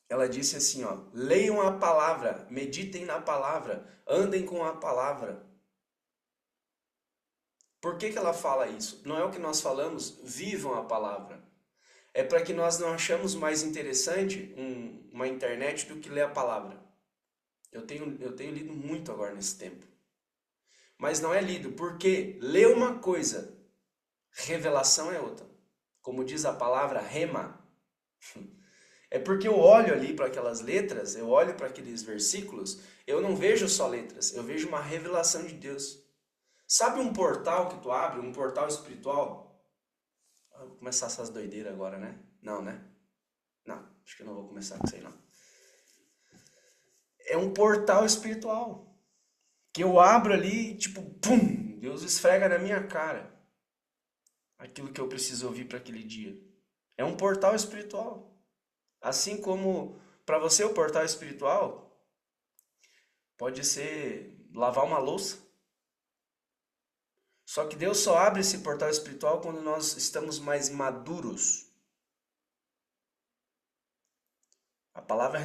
Ela disse assim, ó, leiam a palavra, meditem na palavra, andem com a palavra. Por que ela fala isso? Não é o que nós falamos, vivam a palavra. É para que nós não achamos mais interessante uma internet do que ler a palavra. Eu tenho lido muito agora nesse tempo. Mas não é lido, porque ler uma coisa, revelação é outra. Como diz a palavra rema. É porque eu olho ali para aquelas letras, eu olho para aqueles versículos, eu não vejo só letras, eu vejo uma revelação de Deus. Sabe um portal que tu abre, um portal espiritual? Vou começar essas doideiras agora, né? Não, né? Não, acho que eu não vou começar com isso aí, não. É um portal espiritual. Que eu abro ali, tipo, pum! Deus esfrega na minha cara aquilo que eu preciso ouvir para aquele dia. É um portal espiritual. Assim como para você o portal espiritual pode ser lavar uma louça. Só que Deus só abre esse portal espiritual quando nós estamos mais maduros. A palavra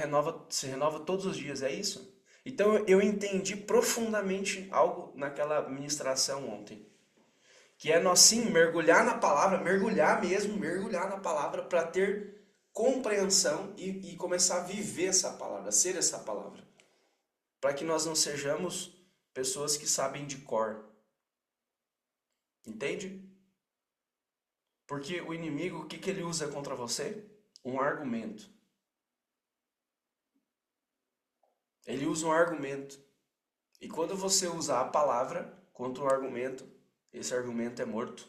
se renova todos os dias, é isso? Então eu entendi profundamente algo naquela ministração ontem. Que é nós sim mergulhar na palavra, mergulhar mesmo, mergulhar na palavra para ter compreensão e começar a viver essa palavra, ser essa palavra. Para que nós não sejamos pessoas que sabem de cor. Entende? Porque o inimigo, o que ele usa contra você? Um argumento. Ele usa um argumento. E quando você usa a palavra contra um argumento, esse argumento é morto.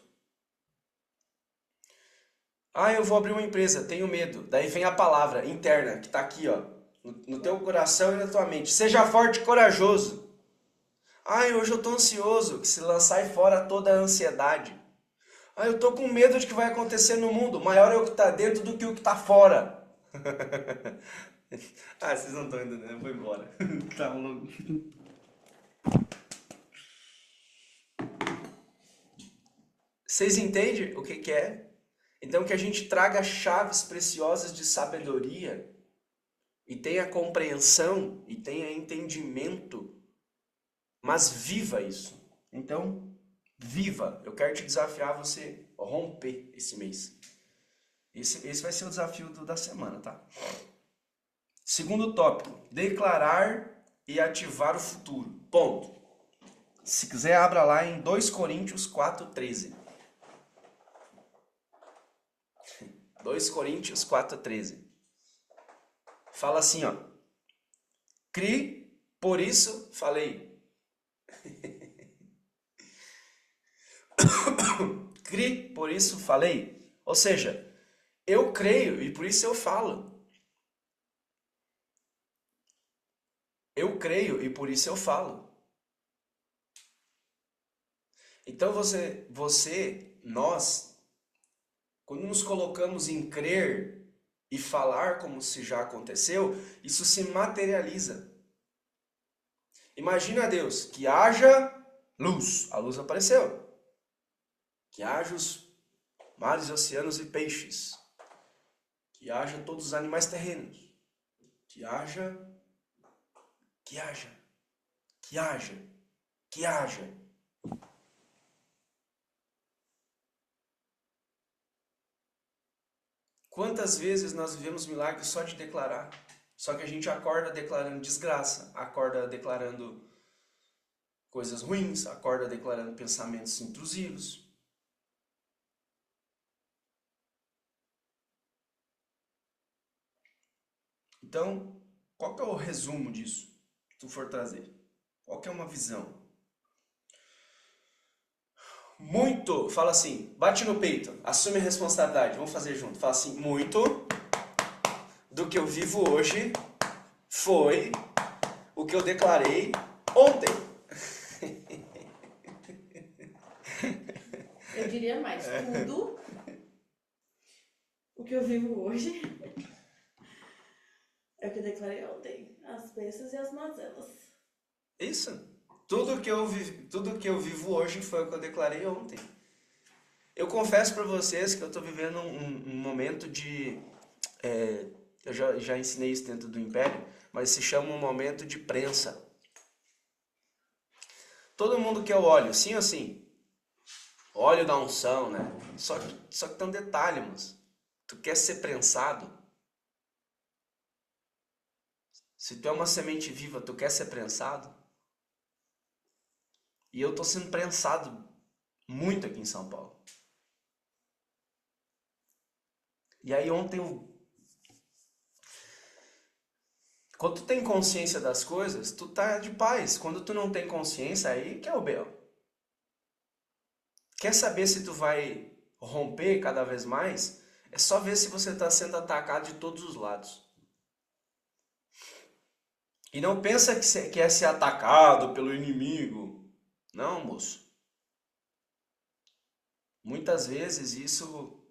Ah, eu vou abrir uma empresa, tenho medo. Daí vem a palavra interna, que está aqui, ó, no teu coração e na tua mente. Seja forte e corajoso. Ah, hoje eu estou ansioso, que se lançar fora toda a ansiedade. Ah, eu estou com medo de que vai acontecer no mundo. Maior é o que está dentro do que o que está fora. Ah, vocês não estão entendendo, eu vou embora. Tá louco. Vocês entendem o que é? Então que a gente traga chaves preciosas de sabedoria e tenha compreensão e tenha entendimento, mas viva isso. Então, viva. Eu quero te desafiar a você romper esse mês. Esse vai ser o desafio da semana, tá? Segundo tópico, declarar e ativar o futuro. Ponto. Se quiser, abra lá em 2 Coríntios 4:13. 2 Coríntios 4:13. Fala assim, ó. Cri, por isso falei. Cri, por isso falei. Ou seja, eu creio e por isso eu falo. Eu creio e por isso eu falo. Então nós, quando nos colocamos em crer e falar como se já aconteceu, isso se materializa. Imagina Deus, que haja luz. A luz apareceu. Que haja os mares, oceanos e peixes. Que haja todos os animais terrenos. Que haja. Quantas vezes nós vivemos milagres só de declarar? Só que a gente acorda declarando desgraça, acorda declarando coisas ruins, acorda declarando pensamentos intrusivos. Então, qual que é o resumo disso, se tu for trazer? Qual que é uma visão? Muito, fala assim, bate no peito, assume a responsabilidade, vamos fazer junto. Fala assim, muito do que eu vivo hoje foi o que eu declarei ontem. Eu diria mais, tudo o que eu vivo hoje é o que eu declarei ontem. As bênçãos e as mazelas. Isso. Tudo que eu vivo hoje foi o que eu declarei ontem. Eu confesso para vocês que eu estou vivendo um momento de... eu já ensinei isso dentro do Império, mas se chama um momento de prensa. Todo mundo quer o óleo, sim ou sim? Óleo da unção, né? Só que tem um detalhe, moço. Tu quer ser prensado? Se tu é uma semente viva, tu quer ser prensado? E eu tô sendo prensado muito aqui em São Paulo. E aí ontem, quando tu tem consciência das coisas, tu tá de paz. Quando tu não tem consciência, aí que é o B.O. Quer saber se tu vai romper cada vez mais? É só ver se você está sendo atacado de todos os lados. E não pensa que é ser atacado pelo inimigo. Não, moço. Muitas vezes isso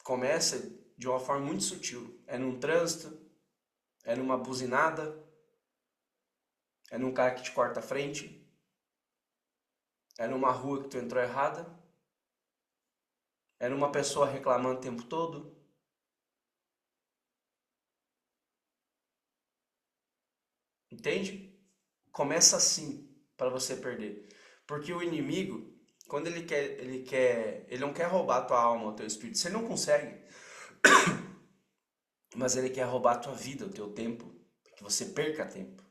começa de uma forma muito sutil. É num trânsito, é numa buzinada, é num cara que te corta a frente, é numa rua que tu entrou errada, é numa pessoa reclamando o tempo todo. Entende? Começa assim para você perder. Porque o inimigo, quando ele não quer roubar a tua alma, o teu espírito. Você não consegue. Mas ele quer roubar a tua vida, o teu tempo, para que você perca tempo.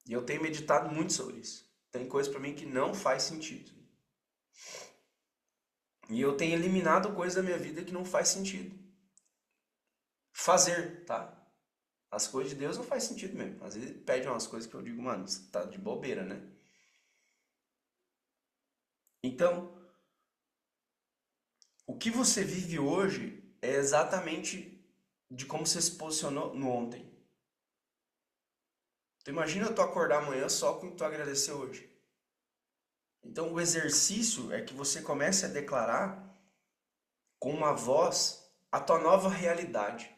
E eu tenho meditado muito sobre isso. Tem coisa para mim que não faz sentido. E eu tenho eliminado coisas da minha vida que não faz sentido. Fazer, tá? As coisas de Deus não faz sentido mesmo. Às vezes pede umas coisas que eu digo, mano, você tá de bobeira, né? Então, o que você vive hoje é exatamente de como você se posicionou no ontem. Tu imagina tu acordar amanhã só com o que tu agradeceu hoje. Então o exercício é que você comece a declarar com uma voz a tua nova realidade.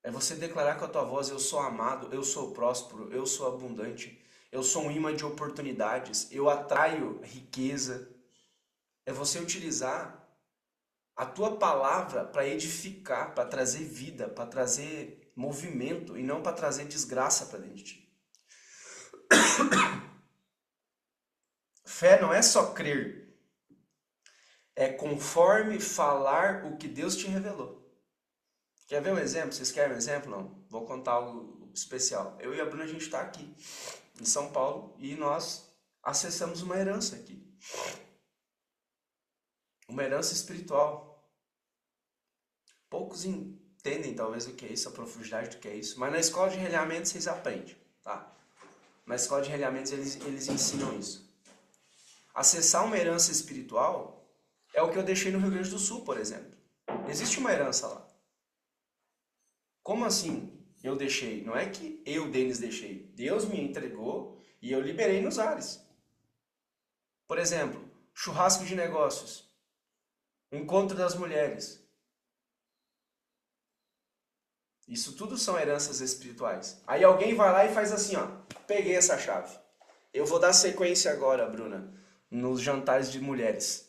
É você declarar com a tua voz, eu sou amado, eu sou próspero, eu sou abundante, eu sou um imã de oportunidades, eu atraio riqueza. É você utilizar a tua palavra para edificar, para trazer vida, para trazer movimento e não para trazer desgraça para dentro de ti. Fé não é só crer, é conforme falar o que Deus te revelou. Quer ver um exemplo? Vocês querem um exemplo? Não. Vou contar algo especial. Eu e a Bruna, a gente está aqui em São Paulo e nós acessamos uma herança aqui. Uma herança espiritual. Poucos entendem talvez o que é isso, a profundidade do que é isso, mas na escola de realinhamento vocês aprendem, tá? Na escola de realinhamento eles ensinam isso. Acessar uma herança espiritual é o que eu deixei no Rio Grande do Sul, por exemplo. Existe uma herança lá. Como assim eu deixei? Não é que eu, Denis, deixei. Deus me entregou e eu liberei nos ares. Por exemplo, churrasco de negócios, encontro das mulheres. Isso tudo são heranças espirituais. Aí alguém vai lá e faz assim, ó. Peguei essa chave. Eu vou dar sequência agora, Bruna, nos jantares de mulheres.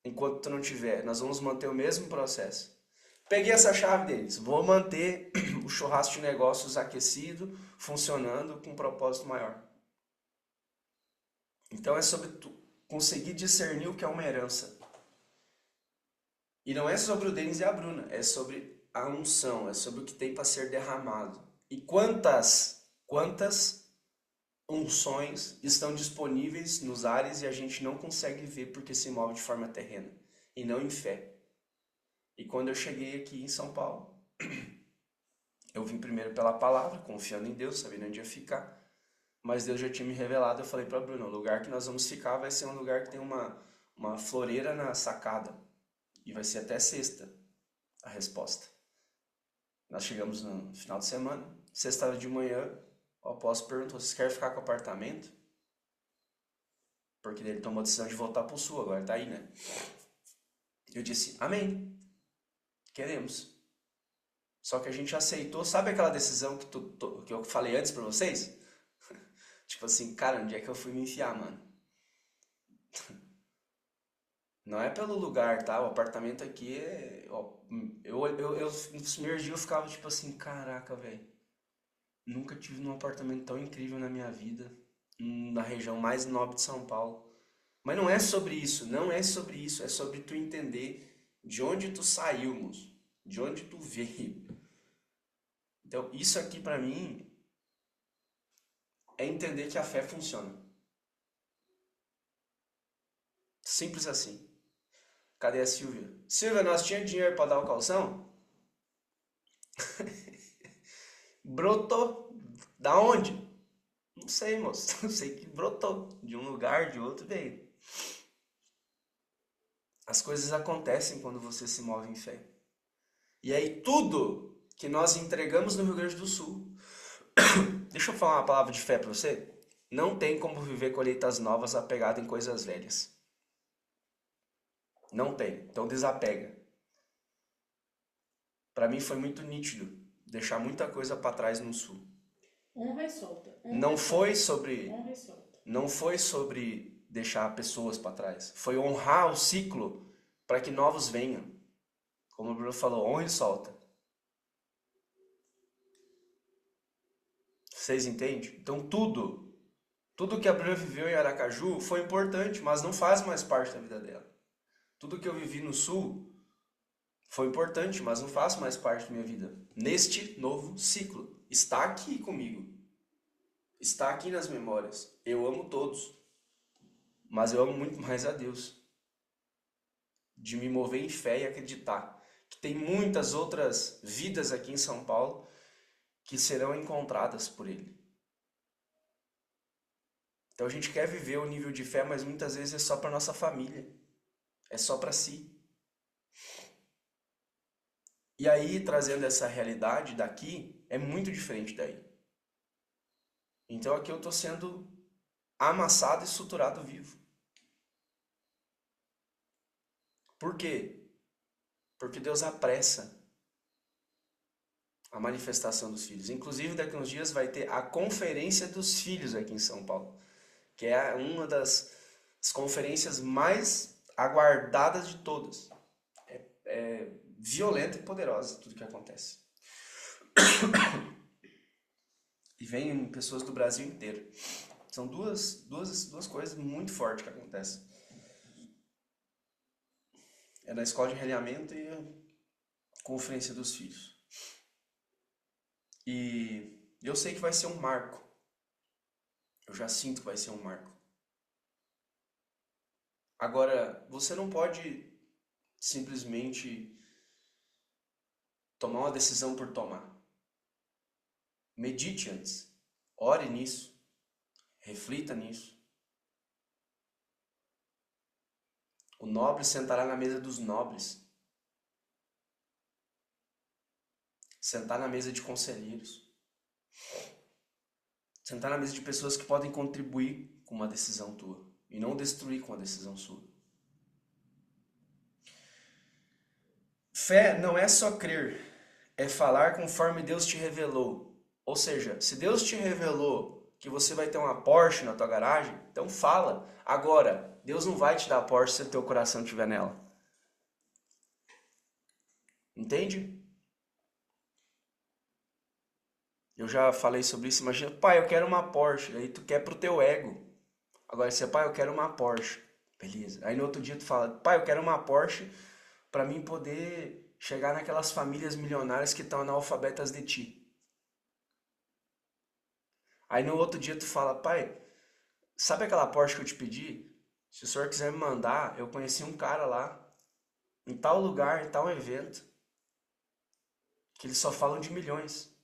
Enquanto tu não tiver, nós vamos manter o mesmo processo. Peguei essa chave deles. Vou manter o churrasco de negócios aquecido, funcionando com um propósito maior. Então é sobre tu conseguir discernir o que é uma herança. E não é sobre o Denis e a Bruna, é sobre a unção, é sobre o que tem para ser derramado. E quantas unções estão disponíveis nos ares e a gente não consegue ver porque se move de forma terrena e não em fé. E quando eu cheguei aqui em São Paulo, eu vim primeiro pela palavra, confiando em Deus, sabendo onde ia ficar. Mas Deus já tinha me revelado, eu falei para Bruno, o lugar que nós vamos ficar vai ser um lugar que tem uma floreira na sacada. E vai ser até sexta a resposta. Nós chegamos no final de semana, sexta de manhã, o apóstolo perguntou, vocês querem ficar com o apartamento? Porque ele tomou a decisão de voltar para o sul, agora tá aí, né? Eu disse, amém, queremos. Só que a gente aceitou, sabe aquela decisão que eu falei antes para vocês? Tipo assim, cara, onde é que eu fui me enfiar, mano? Não é pelo lugar, tá? O apartamento aqui é... Ó, nos primeiros dias eu ficava tipo assim, caraca, velho. Nunca tive num apartamento tão incrível na minha vida. Na região mais nobre de São Paulo. Mas não é sobre isso, não é sobre isso. É sobre tu entender de onde tu saiu, moço. De onde tu veio. Então, isso aqui pra mim é entender que a fé funciona. Simples assim. Cadê a Silvia? Silvia, nós tínhamos dinheiro para dar o calção? Brotou. Da onde? Não sei, moço. Eu sei que brotou. De um lugar, de outro veio. As coisas acontecem quando você se move em fé. E aí tudo que nós entregamos no Rio Grande do Sul. Deixa eu falar uma palavra de fé para você. Não tem como viver colheitas novas apegado em coisas velhas. Não tem. Então desapega. Para mim foi muito nítido deixar muita coisa para trás no sul. Honra e solta. Não foi sobre Honra e solta. não foi sobre deixar pessoas para trás. Foi honrar o ciclo para que novos venham. Como o Bruno falou, honra e solta. Vocês entendem? Então tudo que a Bruna viveu em Aracaju foi importante, mas não faz mais parte da vida dela. Tudo que eu vivi no sul foi importante, mas não faz mais parte da minha vida. Neste novo ciclo. Está aqui comigo. Está aqui nas memórias. Eu amo todos. Mas eu amo muito mais a Deus. De me mover em fé e acreditar que tem muitas outras vidas aqui em São Paulo que serão encontradas por Ele. Então a gente quer viver o nível de fé, mas muitas vezes é só para nossa família. É só para si. E aí, trazendo essa realidade daqui, é muito diferente daí. Então aqui eu estou sendo amassado e suturado vivo. Por quê? Porque Deus apressa a manifestação dos filhos. Inclusive, daqui a uns dias vai ter a Conferência dos Filhos aqui em São Paulo, que é uma das conferências mais aguardadas de todas. É violenta e poderosa tudo que acontece. E vem pessoas do Brasil inteiro. São duas coisas muito fortes que acontecem. É na escola de realinhamento e a Conferência dos Filhos. E eu sei que vai ser um marco. Eu já sinto que vai ser um marco. Agora, você não pode simplesmente tomar uma decisão por tomar. Medite antes. Ore nisso. Reflita nisso. O nobre sentará na mesa dos nobres. Sentar na mesa de conselheiros. Sentar na mesa de pessoas que podem contribuir com uma decisão tua e não destruir com a decisão sua. Fé não é só crer, é falar conforme Deus te revelou. Ou seja, se Deus te revelou que você vai ter uma Porsche na tua garagem, então fala. Agora, Deus não vai te dar a Porsche se o teu coração estiver nela. Entende? Eu já falei sobre isso. Imagina, pai, eu quero uma Porsche. Aí tu quer pro teu ego. Agora, você, pai, eu quero uma Porsche. Beleza. Aí no outro dia tu fala, pai, eu quero uma Porsche para mim poder chegar naquelas famílias milionárias que estão analfabetas de ti. Aí no outro dia tu fala, pai, sabe aquela Porsche que eu te pedi? Se o senhor quiser me mandar, eu conheci um cara lá, em tal lugar, em tal evento, que eles só falam de milhões.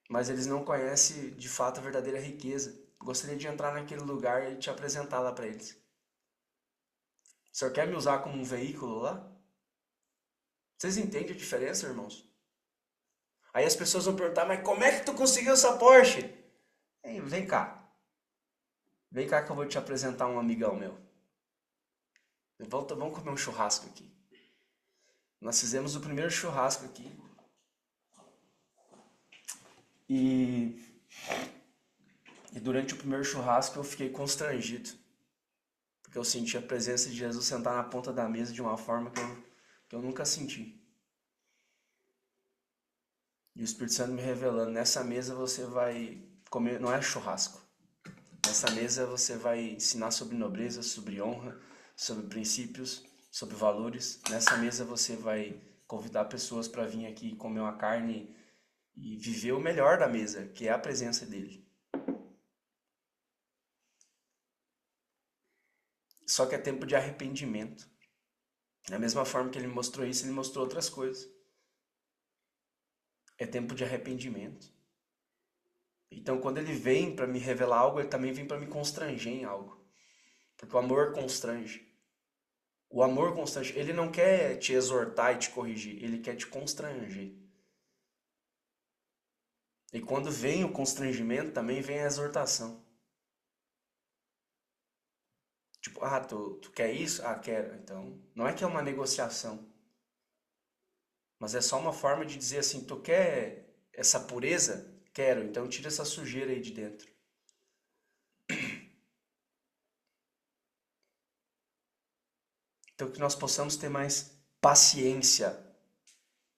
Mas eles não conhecem de fato a verdadeira riqueza. Gostaria de entrar naquele lugar e te apresentar lá para eles. O senhor quer me usar como um veículo lá? Vocês entendem a diferença, irmãos? Aí as pessoas vão perguntar, mas como é que tu conseguiu essa Porsche? Ei, vem cá. Vem cá que eu vou te apresentar um amigão meu. Vamos comer um churrasco aqui. Nós fizemos o primeiro churrasco aqui. E durante o primeiro churrasco eu fiquei constrangido. Porque eu senti a presença de Jesus sentar na ponta da mesa de uma forma que eu nunca senti. E o Espírito Santo me revelando, nessa mesa você vai comer, não é churrasco. Nessa mesa você vai ensinar sobre nobreza, sobre honra, sobre princípios, sobre valores. Nessa mesa você vai convidar pessoas para vir aqui comer uma carne e viver o melhor da mesa, que é a presença dele. Só que é tempo de arrependimento. Da mesma forma que ele me mostrou isso, ele mostrou outras coisas. É tempo de arrependimento. Então, quando ele vem para me revelar algo, ele também vem para me constranger em algo. Porque o amor constrange. O amor constrange. Ele não quer te exortar e te corrigir, ele quer te constranger. E quando vem o constrangimento, também vem a exortação. Tipo, tu quer isso? Ah, quero. Então, não é que é uma negociação. Mas é só uma forma de dizer assim, tu quer essa pureza? Quero, então tira essa sujeira aí de dentro. Então que nós possamos ter mais paciência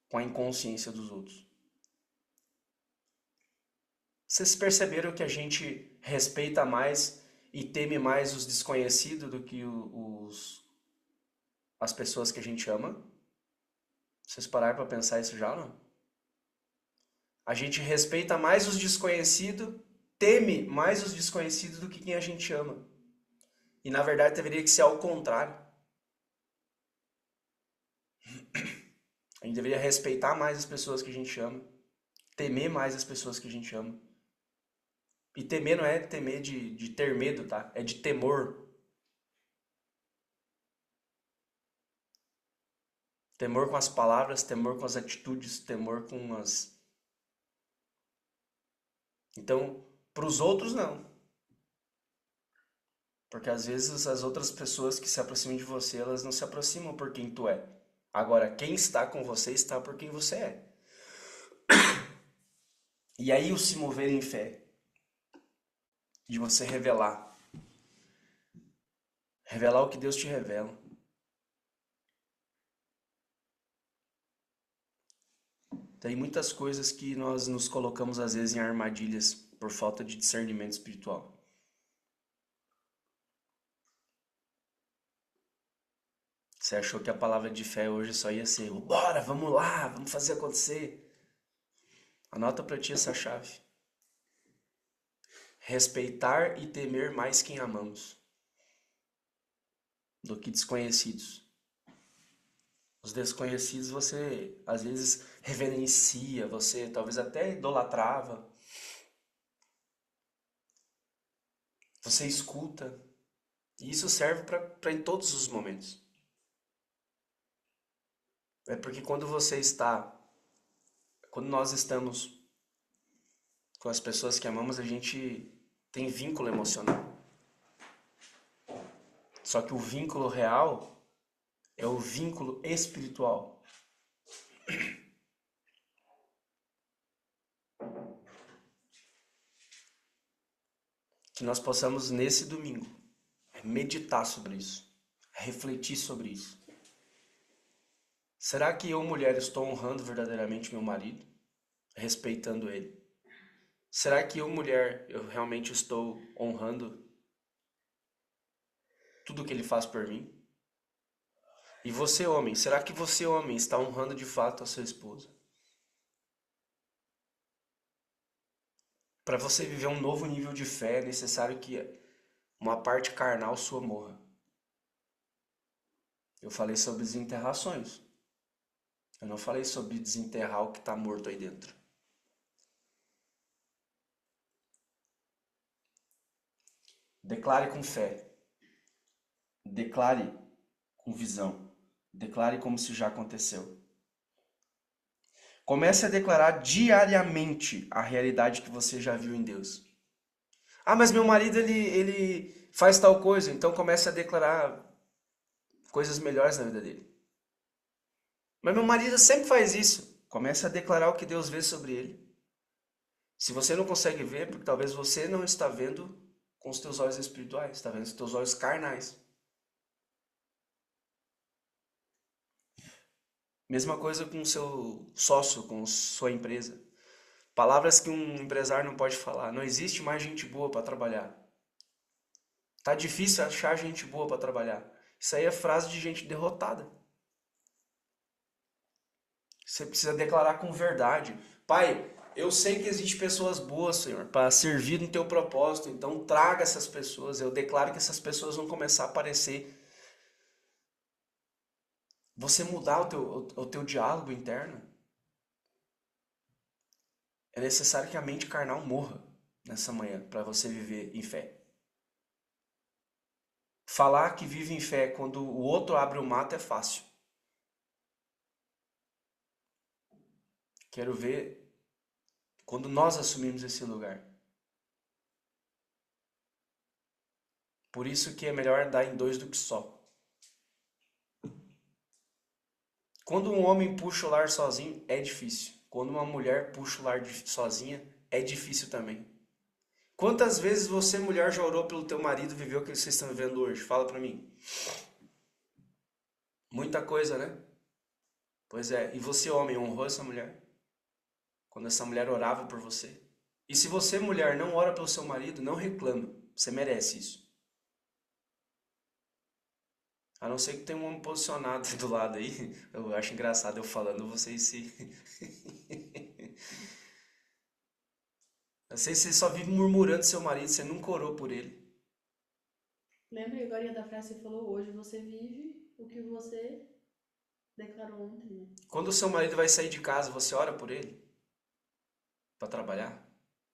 com a inconsciência dos outros. Vocês perceberam que a gente respeita mais e teme mais os desconhecidos do que as pessoas que a gente ama? Vocês pararam para pensar isso já, não? A gente respeita mais os desconhecidos, teme mais os desconhecidos do que quem a gente ama. E na verdade deveria que ser ao contrário. A gente deveria respeitar mais as pessoas que a gente ama, temer mais as pessoas que a gente ama. E temer não é temer de ter medo, tá? É de temor. Temor com as palavras, temor com as atitudes, temor com as... Então, para os outros, não. Porque às vezes as outras pessoas que se aproximam de você, elas não se aproximam por quem tu é. Agora, quem está com você está por quem você é. E aí o se mover em fé. De você revelar. Revelar o que Deus te revela. Tem muitas coisas que nós nos colocamos às vezes em armadilhas por falta de discernimento espiritual. Você achou que a palavra de fé hoje só ia ser bora, vamos lá, vamos fazer acontecer. Anota para ti essa chave. Respeitar e temer mais quem amamos do que desconhecidos. Os desconhecidos você às vezes reverencia, você talvez até idolatrava, você escuta. E isso serve para em todos os momentos. É porque quando nós estamos com as pessoas que amamos, a gente tem vínculo emocional. Só que o vínculo real é o vínculo espiritual. Que nós possamos nesse domingo meditar sobre isso, refletir sobre isso. Será que eu, mulher, estou honrando verdadeiramente meu marido, respeitando ele? Será que eu, mulher, eu realmente estou honrando tudo que ele faz por mim? E você, homem, será que você, homem, está honrando de fato a sua esposa? Para você viver um novo nível de fé, é necessário que uma parte carnal sua morra. Eu falei sobre desenterrações. Eu não falei sobre desenterrar o que está morto aí dentro. Declare com fé. Declare com visão. Declare como se já aconteceu. Comece a declarar diariamente a realidade que você já viu em Deus. Ah, mas meu marido ele faz tal coisa, então comece a declarar coisas melhores na vida dele. Mas meu marido sempre faz isso. Comece a declarar o que Deus vê sobre ele. Se você não consegue ver, porque talvez você não está vendo com os teus olhos espirituais, está vendo com os teus olhos carnais. Mesma coisa com o seu sócio, com sua empresa. Palavras que um empresário não pode falar. Não existe mais gente boa para trabalhar. Tá difícil achar gente boa para trabalhar. Isso aí é frase de gente derrotada. Você precisa declarar com verdade. Pai, eu sei que existem pessoas boas, Senhor, para servir no teu propósito. Então traga essas pessoas. Eu declaro que essas pessoas vão começar a aparecer. Você mudar o teu diálogo interno. É necessário que a mente carnal morra nessa manhã para você viver em fé. Falar que vive em fé quando o outro abre o mato é fácil. Quero ver quando nós assumimos esse lugar. Por isso que é melhor andar em dois do que só. Quando um homem puxa o lar sozinho, é difícil. Quando uma mulher puxa o lar sozinha, é difícil também. Quantas vezes você, mulher, já orou pelo teu marido e viveu o que vocês estão vivendo hoje? Fala pra mim. Muita coisa, né? Pois é. E você, homem, honrou essa mulher? Quando essa mulher orava por você? E se você, mulher, não ora pelo seu marido, não reclama. Você merece isso. A não ser que tenha um homem posicionado do lado aí. Eu acho engraçado eu falando, vocês se... Eu sei que você só vive murmurando seu marido, você nunca orou por ele. Lembra agora da frase que você falou hoje? Você vive o que você declarou ontem, né? Quando o seu marido vai sair de casa, você ora por ele? Para trabalhar?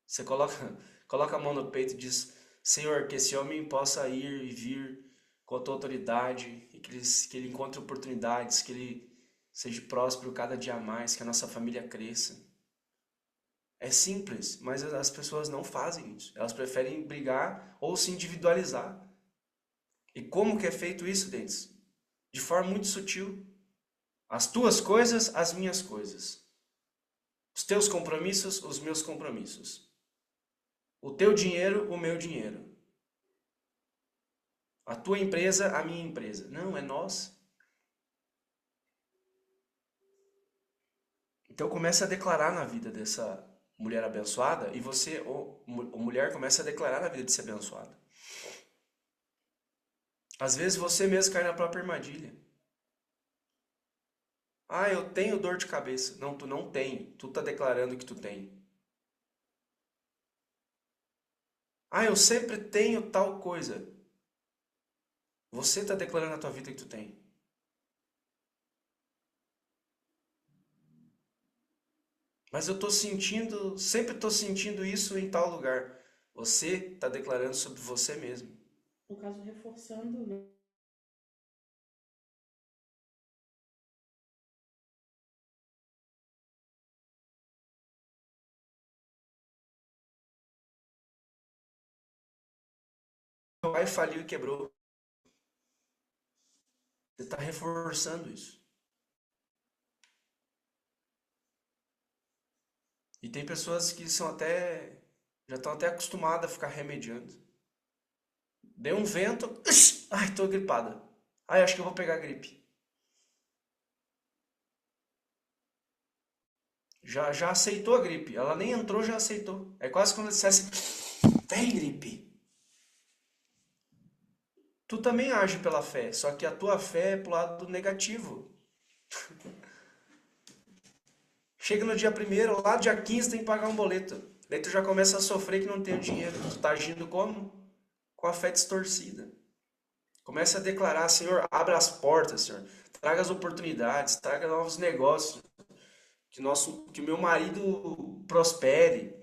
Você coloca a mão no peito e diz: Senhor, que esse homem possa ir e vir com a tua autoridade, e que ele encontre oportunidades, que ele seja próspero cada dia mais, que a nossa família cresça. É simples, mas as pessoas não fazem isso. Elas preferem brigar ou se individualizar. E como que é feito isso, Dentes? De forma muito sutil. As tuas coisas, as minhas coisas. Os teus compromissos, os meus compromissos. O teu dinheiro, o meu dinheiro. A tua empresa, a minha empresa. Não, é nós. Então comece a declarar na vida dessa mulher abençoada e você, ou mulher, começa a declarar na vida de ser abençoada. Às vezes você mesmo cai na própria armadilha. Ah, eu tenho dor de cabeça. Não, tu não tem. Tu tá declarando que tu tem. Ah, eu sempre tenho tal coisa. Você tá declarando na tua vida que tu tem. Mas eu tô sentindo, sempre tô sentindo isso em tal lugar. Você está declarando sobre você mesmo. No caso, reforçando, né? Meu pai faliu e quebrou. Você está reforçando isso. E tem pessoas que já estão até acostumadas a ficar remediando. Deu um vento, ai, tô gripada. Ai, acho que eu vou pegar gripe. Já aceitou a gripe. Ela nem entrou, já aceitou. É quase como se dissesse, vem gripe. Tu também age pela fé, só que a tua fé é pro lado negativo. Chega no dia 1º, lá dia 15 tem que pagar um boleto. Daí tu já começa a sofrer que não tem o dinheiro. Tu tá agindo como? Com a fé distorcida. Começa a declarar, Senhor, abra as portas, Senhor. Traga as oportunidades, traga novos negócios. Que o meu marido prospere.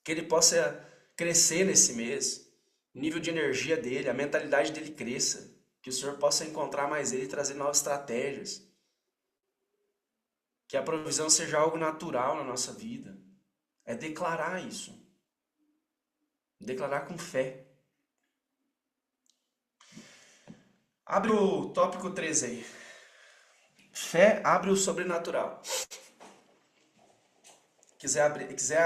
Que ele possa crescer nesse mês. O nível de energia dele, a mentalidade dele cresça. Que o Senhor possa encontrar mais ele e trazer novas estratégias. Que a provisão seja algo natural na nossa vida. É declarar isso. Declarar com fé. Abre o tópico 13 aí. Fé abre o sobrenatural. Quiser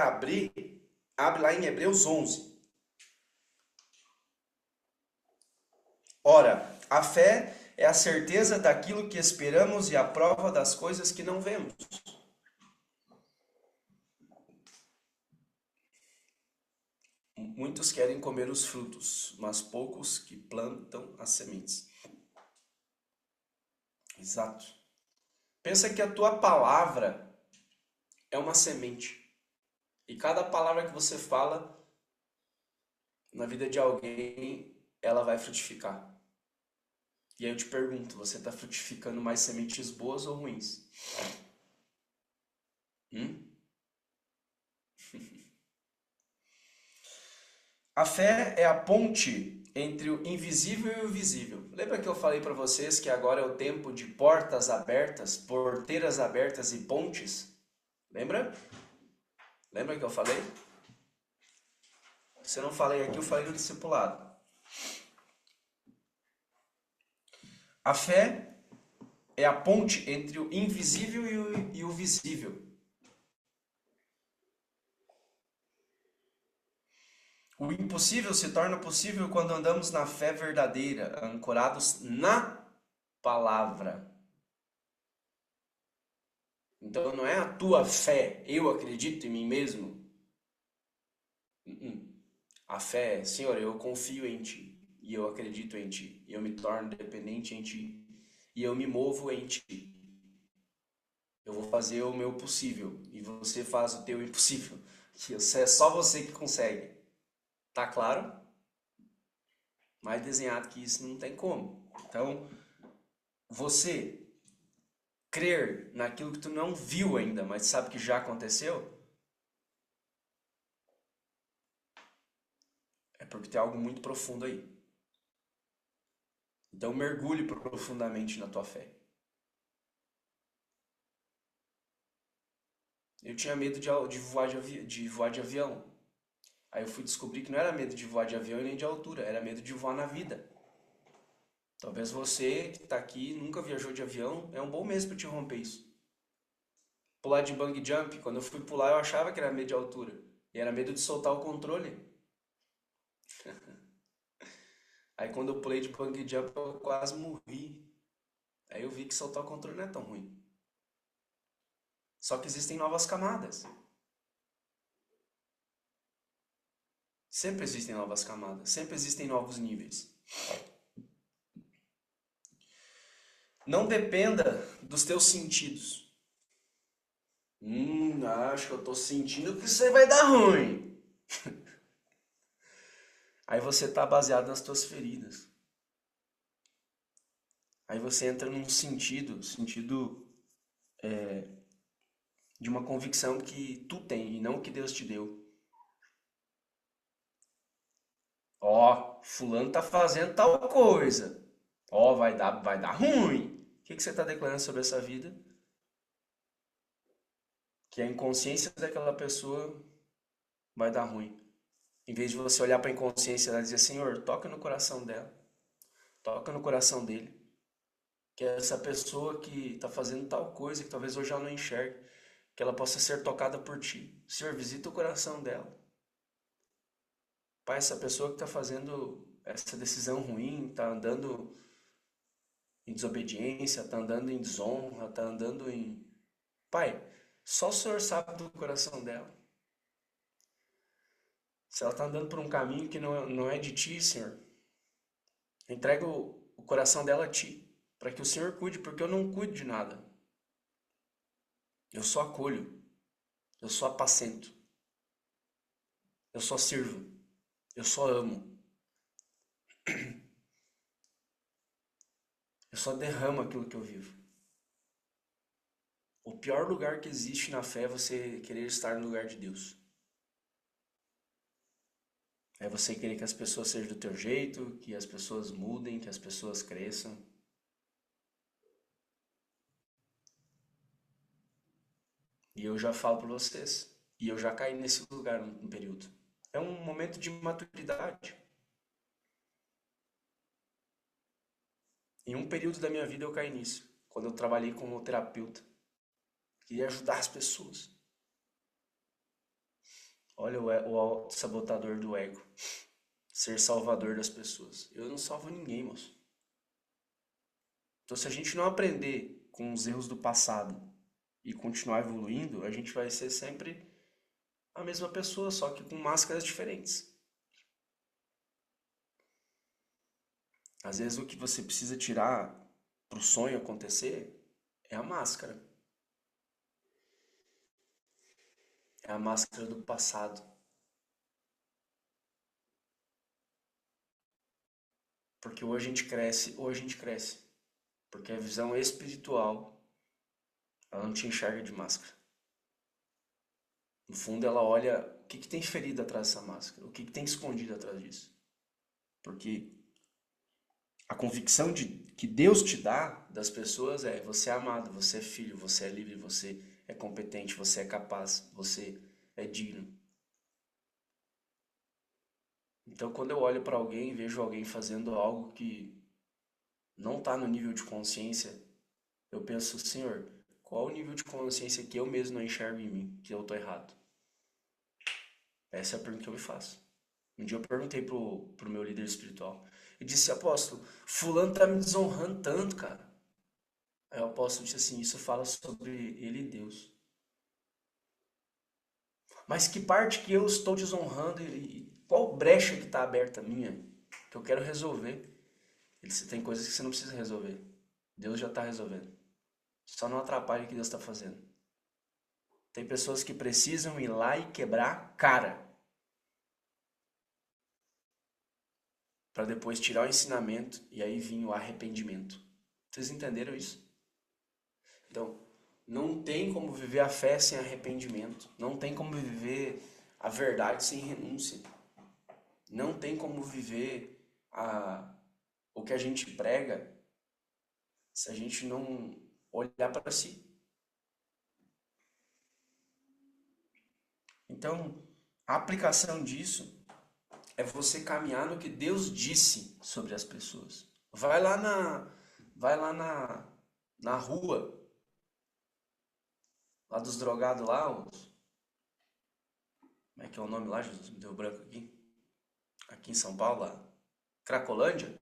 abrir, abre lá em Hebreus 11. Ora, a fé é a certeza daquilo que esperamos e a prova das coisas que não vemos. Muitos querem comer os frutos, mas poucos que plantam as sementes. Exato. Pensa que a tua palavra é uma semente. E cada palavra que você fala na vida de alguém, ela vai frutificar. E aí eu te pergunto, você está frutificando mais sementes boas ou ruins? A fé é a ponte entre o invisível e o visível. Lembra que eu falei para vocês que agora é o tempo de portas abertas, porteiras abertas e pontes? Lembra? Lembra que eu falei? Se eu não falei aqui, eu falei no discipulado. A fé é a ponte entre o invisível e o visível. O impossível se torna possível quando andamos na fé verdadeira, ancorados na palavra. Então não é a tua fé, eu acredito em mim mesmo. A fé é, Senhor, eu confio em Ti, e eu acredito em Ti, e eu me torno dependente em Ti, e eu me movo em Ti. Eu vou fazer o meu possível, e você faz o teu impossível. Que é só você que consegue. Tá claro? Mais desenhado que isso não tem como. Então, você crer naquilo que tu não viu ainda, mas sabe que já aconteceu, é porque tem algo muito profundo aí. Então mergulhe profundamente na tua fé. Eu tinha medo de voar de avião. Aí eu fui descobrir que não era medo de voar de avião e nem de altura, era medo de voar na vida. Talvez você que está aqui nunca viajou de avião, é um bom mês para te romper isso. Pular de bungee jump, quando eu fui pular eu achava que era medo de altura. E era medo de soltar o controle. Aí quando eu pulei de bungee jump eu quase morri. Aí eu vi que soltar o controle não é tão ruim. Só que existem novas camadas. Sempre existem novas camadas, sempre existem novos níveis. Não dependa dos teus sentidos. Acho que eu tô sentindo que isso vai dar ruim. Aí você tá baseado nas tuas feridas. Aí você entra num sentido de uma convicção que tu tem e não que Deus te deu. Ó, fulano tá fazendo tal coisa. Ó, vai dar ruim. O que você está declarando sobre essa vida? Que a inconsciência daquela pessoa vai dar ruim. Em vez de você olhar para a inconsciência dela e dizer, Senhor, toca no coração dela, toca no coração dele. Que é essa pessoa que está fazendo tal coisa que talvez hoje ela não enxergue, que ela possa ser tocada por ti. Senhor, visita o coração dela. Pai, essa pessoa que está fazendo essa decisão ruim, está andando em desobediência, está andando em desonra, está andando em... Pai, só o Senhor sabe do coração dela. Se ela está andando por um caminho que não é de ti, Senhor, entrega o coração dela a ti, para que o Senhor cuide, porque eu não cuido de nada. Eu só acolho, eu só apacento, eu só sirvo, eu só amo. Eu só derramo aquilo que eu vivo. O pior lugar que existe na fé é você querer estar no lugar de Deus. É você querer que as pessoas sejam do teu jeito, que as pessoas mudem, que as pessoas cresçam. E eu já falo para vocês, e eu já caí nesse lugar um período. É um momento de maturidade. Em um período da minha vida eu caí nisso, quando eu trabalhei como terapeuta. Queria ajudar as pessoas. Olha o auto-sabotador do ego. Ser salvador das pessoas. Eu não salvo ninguém, moço. Então se a gente não aprender com os erros do passado e continuar evoluindo, a gente vai ser sempre a mesma pessoa, só que com máscaras diferentes. Às vezes o que você precisa tirar para o sonho acontecer é a máscara. É a máscara do passado. Porque ou a gente cresce ou a gente cresce. Porque a visão espiritual, ela não te enxerga de máscara. No fundo ela olha o que tem ferido atrás dessa máscara, o que tem escondido atrás disso. Porque a convicção que Deus te dá das pessoas é: você é amado, você é filho, você é livre, você é competente, você é capaz, você é digno. Então quando eu olho para alguém e vejo alguém fazendo algo que não está no nível de consciência, eu penso, Senhor, qual o nível de consciência que eu mesmo não enxergo em mim, que eu estou errado? Essa é a pergunta que eu me faço. Um dia eu perguntei pro meu líder espiritual. Eu disse, apóstolo, fulano tá me desonrando tanto, cara. Aí o apóstolo disse assim, isso fala sobre ele e Deus. Mas que parte que eu estou desonrando e qual brecha que está aberta minha que eu quero resolver? Ele disse, tem coisas que você não precisa resolver. Deus já está resolvendo. Só não atrapalhe o que Deus está fazendo. Tem pessoas que precisam ir lá e quebrar a cara para depois tirar o ensinamento e aí vir o arrependimento. Vocês entenderam isso? Então, não tem como viver a fé sem arrependimento. Não tem como viver a verdade sem renúncia. Não tem como viver o que a gente prega se a gente não olhar para si. Então, a aplicação disso é você caminhar no que Deus disse sobre as pessoas. Vai lá na rua, lá dos drogados lá, como é que é o nome lá, Jesus? Me deu branco aqui. Aqui em São Paulo, lá. Cracolândia.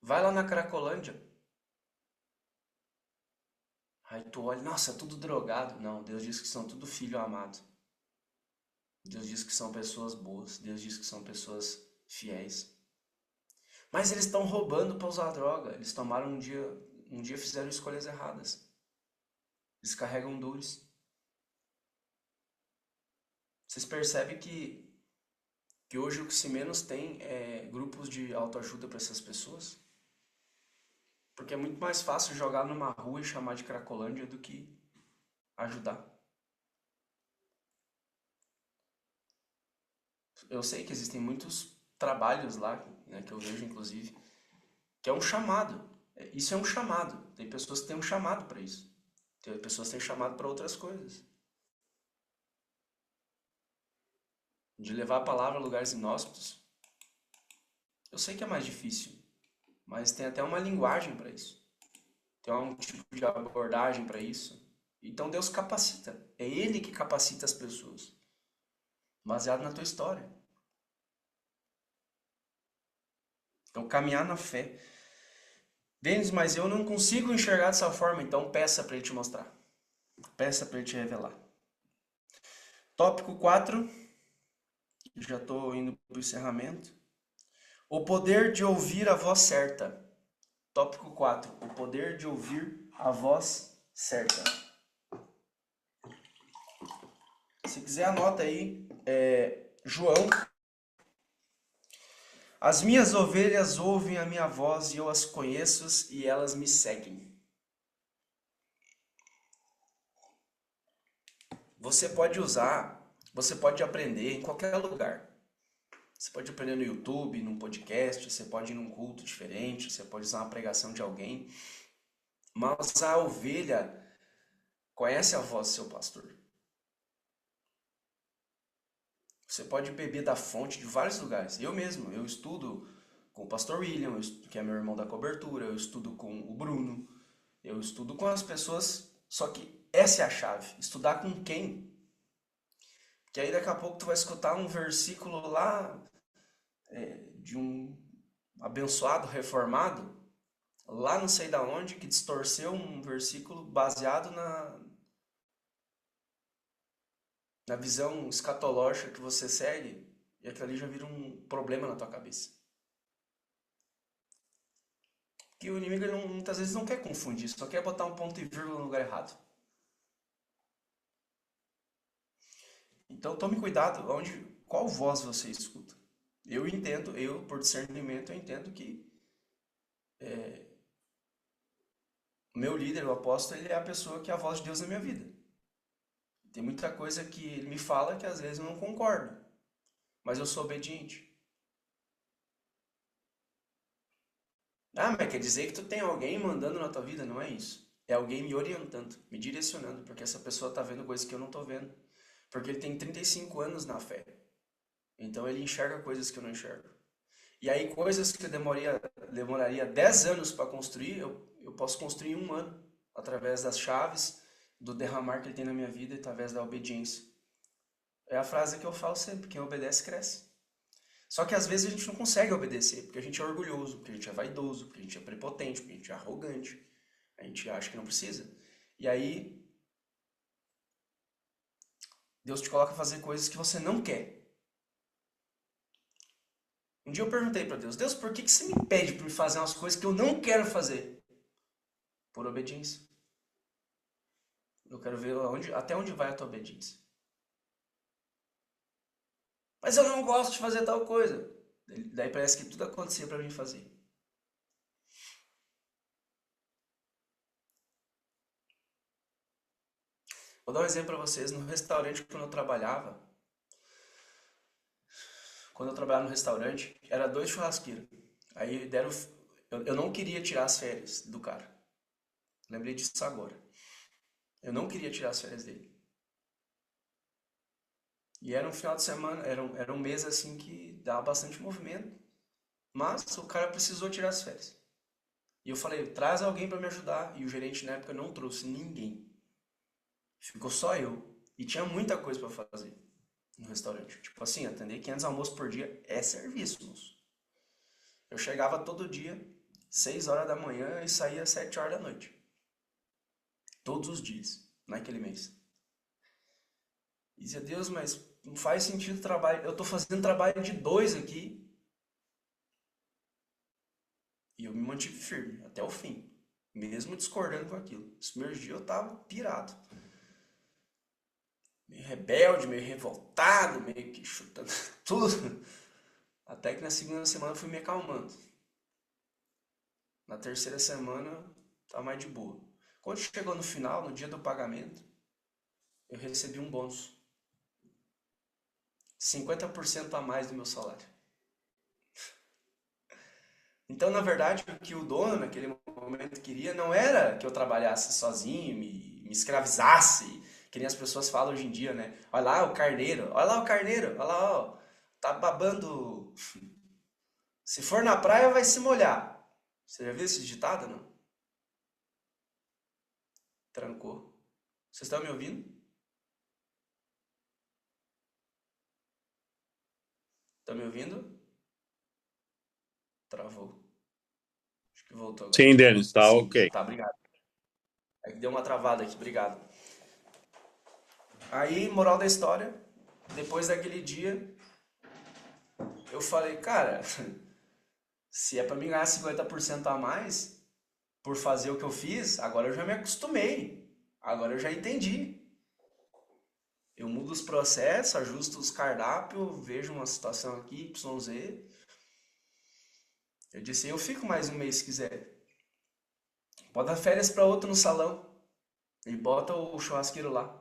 Vai lá na Cracolândia. Aí tu olha, nossa, tudo drogado. Não, Deus diz que são tudo filho amado. Deus diz que são pessoas boas. Deus diz que são pessoas fiéis. Mas eles estão roubando para usar droga. Eles tomaram um dia fizeram escolhas erradas. Eles carregam dores. Vocês percebem que hoje o que se menos tem é grupos de autoajuda para essas pessoas? Porque é muito mais fácil jogar numa rua e chamar de Cracolândia do que ajudar. Eu sei que existem muitos trabalhos lá, né, que eu vejo inclusive, que é um chamado. Isso é um chamado. Tem pessoas que têm um chamado para isso. Tem pessoas que têm chamado para outras coisas. De levar a palavra a lugares inóspitos. Eu sei que é mais difícil, mas tem até uma linguagem para isso. Tem um tipo de abordagem para isso. Então Deus capacita. É Ele que capacita as pessoas. Baseado na tua história. Então caminhar na fé. Denis, mas eu não consigo enxergar dessa forma, então peça para Ele te mostrar. Peça para Ele te revelar. Tópico 4. Já estou indo para o encerramento. O poder de ouvir a voz certa. Tópico 4. O poder de ouvir a voz certa. Se quiser, anota aí. João. As minhas ovelhas ouvem a minha voz e eu as conheço e elas me seguem. Você pode aprender em qualquer lugar. Você pode aprender no YouTube, num podcast, você pode ir num culto diferente, você pode usar uma pregação de alguém. Mas a ovelha conhece a voz do seu pastor. Você pode beber da fonte de vários lugares. Eu mesmo, eu estudo com o pastor William, que é meu irmão da cobertura, eu estudo com o Bruno, eu estudo com as pessoas, só que essa é a chave. Estudar com quem? Que aí daqui a pouco tu vai escutar um versículo lá de um abençoado reformado, lá não sei da onde, que distorceu um versículo baseado na visão escatológica que você segue, e aquilo ali já vira um problema na tua cabeça. Que o inimigo muitas vezes não quer confundir, só quer botar um ponto e vírgula no lugar errado. Então tome cuidado qual voz você escuta. Eu entendo, por discernimento, eu entendo que o meu líder, o apóstolo, ele é a pessoa que é a voz de Deus na minha vida. Tem muita coisa que ele me fala que às vezes eu não concordo, mas eu sou obediente. Ah, mas quer dizer que tu tem alguém mandando na tua vida? Não é isso. É alguém me orientando, me direcionando, porque essa pessoa está vendo coisas que eu não estou vendo. Porque ele tem 35 anos na fé. Então ele enxerga coisas que eu não enxergo. E aí coisas que eu demoraria 10 anos para construir, eu posso construir em 1 ano. Através das chaves, do derramar que ele tem na minha vida e através da obediência. É a frase que eu falo sempre, quem obedece cresce. Só que às vezes a gente não consegue obedecer, porque a gente é orgulhoso, porque a gente é vaidoso, porque a gente é prepotente, porque a gente é arrogante. A gente acha que não precisa. E aí, Deus te coloca a fazer coisas que você não quer. Um dia eu perguntei para Deus, Deus, por que você me pede para me fazer umas coisas que eu não quero fazer? Por obediência. Eu quero ver até onde vai a tua obediência. Mas eu não gosto de fazer tal coisa. Daí parece que tudo acontecia para mim fazer. Vou dar um exemplo para vocês. No restaurante, quando eu trabalhava no restaurante, era 2 churrasqueiros. Aí eu não queria tirar as férias do cara. Lembrei disso agora. Eu não queria tirar as férias dele. E era um final de semana, era um mês assim que dava bastante movimento. Mas o cara precisou tirar as férias. E eu falei, traz alguém para me ajudar. E o gerente na época não trouxe ninguém. Ficou só eu. E tinha muita coisa para fazer no restaurante. Tipo assim, atender 500 almoços por dia é serviço, moço. Eu chegava todo dia, 6 horas da manhã e saía 7 horas da noite. Todos os dias, naquele mês. E dizia, Deus, mas não faz sentido o trabalho. Eu tô fazendo trabalho de 2 aqui. E eu me mantive firme até o fim. Mesmo discordando com aquilo. Os primeiros dias eu tava pirado. Meio rebelde, meio revoltado, meio que chutando tudo. Até que na segunda semana eu fui me acalmando. Na terceira semana, tava mais de boa. Quando chegou no final, no dia do pagamento, eu recebi um bônus. 50% a mais do meu salário. Então, na verdade, o que o dono naquele momento queria não era que eu trabalhasse sozinho, me escravizasse, que nem as pessoas falam hoje em dia, né? Olha lá o carneiro, olha lá o carneiro, olha lá, ó, tá babando. Se for na praia, vai se molhar. Você já viu esse ditado, não? Trancou. Vocês estão me ouvindo? Estão me ouvindo? Travou. Acho que voltou agora. Sim, Denis, tá Sim, ok. tá, obrigado. É que deu uma travada aqui, obrigado. Aí, moral da história, depois daquele dia, eu falei, cara, se é pra mim ganhar 50% a mais por fazer o que eu fiz, agora eu já me acostumei. Agora eu já entendi. Eu mudo os processos, ajusto os cardápios, vejo uma situação aqui, YZ. Eu disse, eu fico mais um mês se quiser. Bota férias pra outro no salão. E bota o churrasqueiro lá.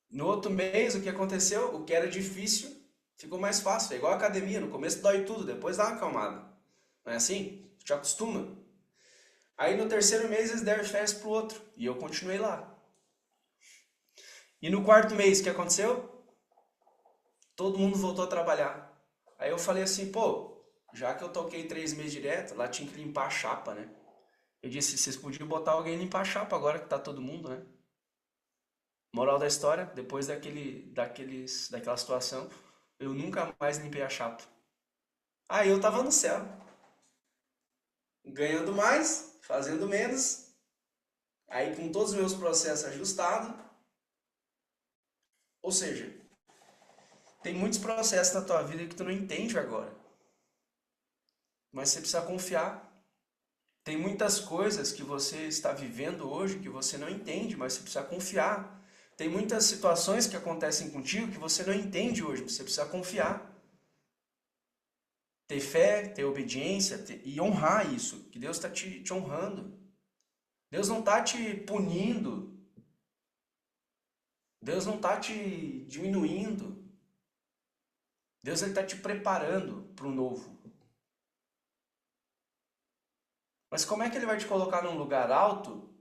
No outro mês, o que aconteceu? O que era difícil ficou mais fácil. É igual a academia, no começo dói tudo, depois dá uma acalmada. Não é assim? Tu te acostuma. Aí no terceiro mês eles deram férias pro outro. E eu continuei lá. E no quarto mês, o que aconteceu? Todo mundo voltou a trabalhar. Aí eu falei assim, pô, já que eu toquei 3 meses direto, lá tinha que limpar a chapa, né? Eu disse, vocês podiam botar alguém limpar a chapa agora que tá todo mundo, né? Moral da história, depois daquela situação, eu nunca mais limpei a chapa. Aí eu tava no céu. Ganhando mais, fazendo menos. Aí com todos os meus processos ajustados. Ou seja, tem muitos processos na tua vida que tu não entende agora. Mas você precisa confiar. Tem muitas coisas que você está vivendo hoje que você não entende, mas você precisa confiar. Tem muitas situações que acontecem contigo que você não entende hoje, você precisa confiar. Ter fé, ter obediência e honrar isso, que Deus está te honrando. Deus não está te punindo. Deus não está te diminuindo. Deus está te preparando para o novo. Mas como é que Ele vai te colocar num lugar alto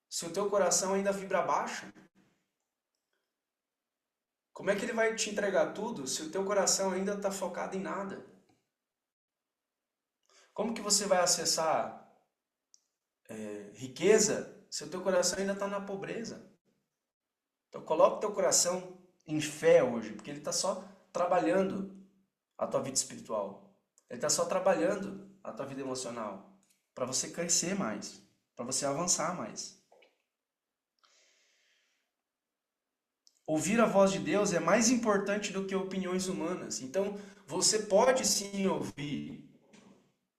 se o teu coração ainda vibra baixo? Como é que Ele vai te entregar tudo se o teu coração ainda está focado em nada? Como que você vai acessar riqueza se o teu coração ainda está na pobreza? Então coloca o teu coração em fé hoje, porque ele está só trabalhando a tua vida espiritual. Ele está só trabalhando a tua vida emocional para você crescer mais, para você avançar mais. Ouvir a voz de Deus é mais importante do que opiniões humanas. Então você pode sim ouvir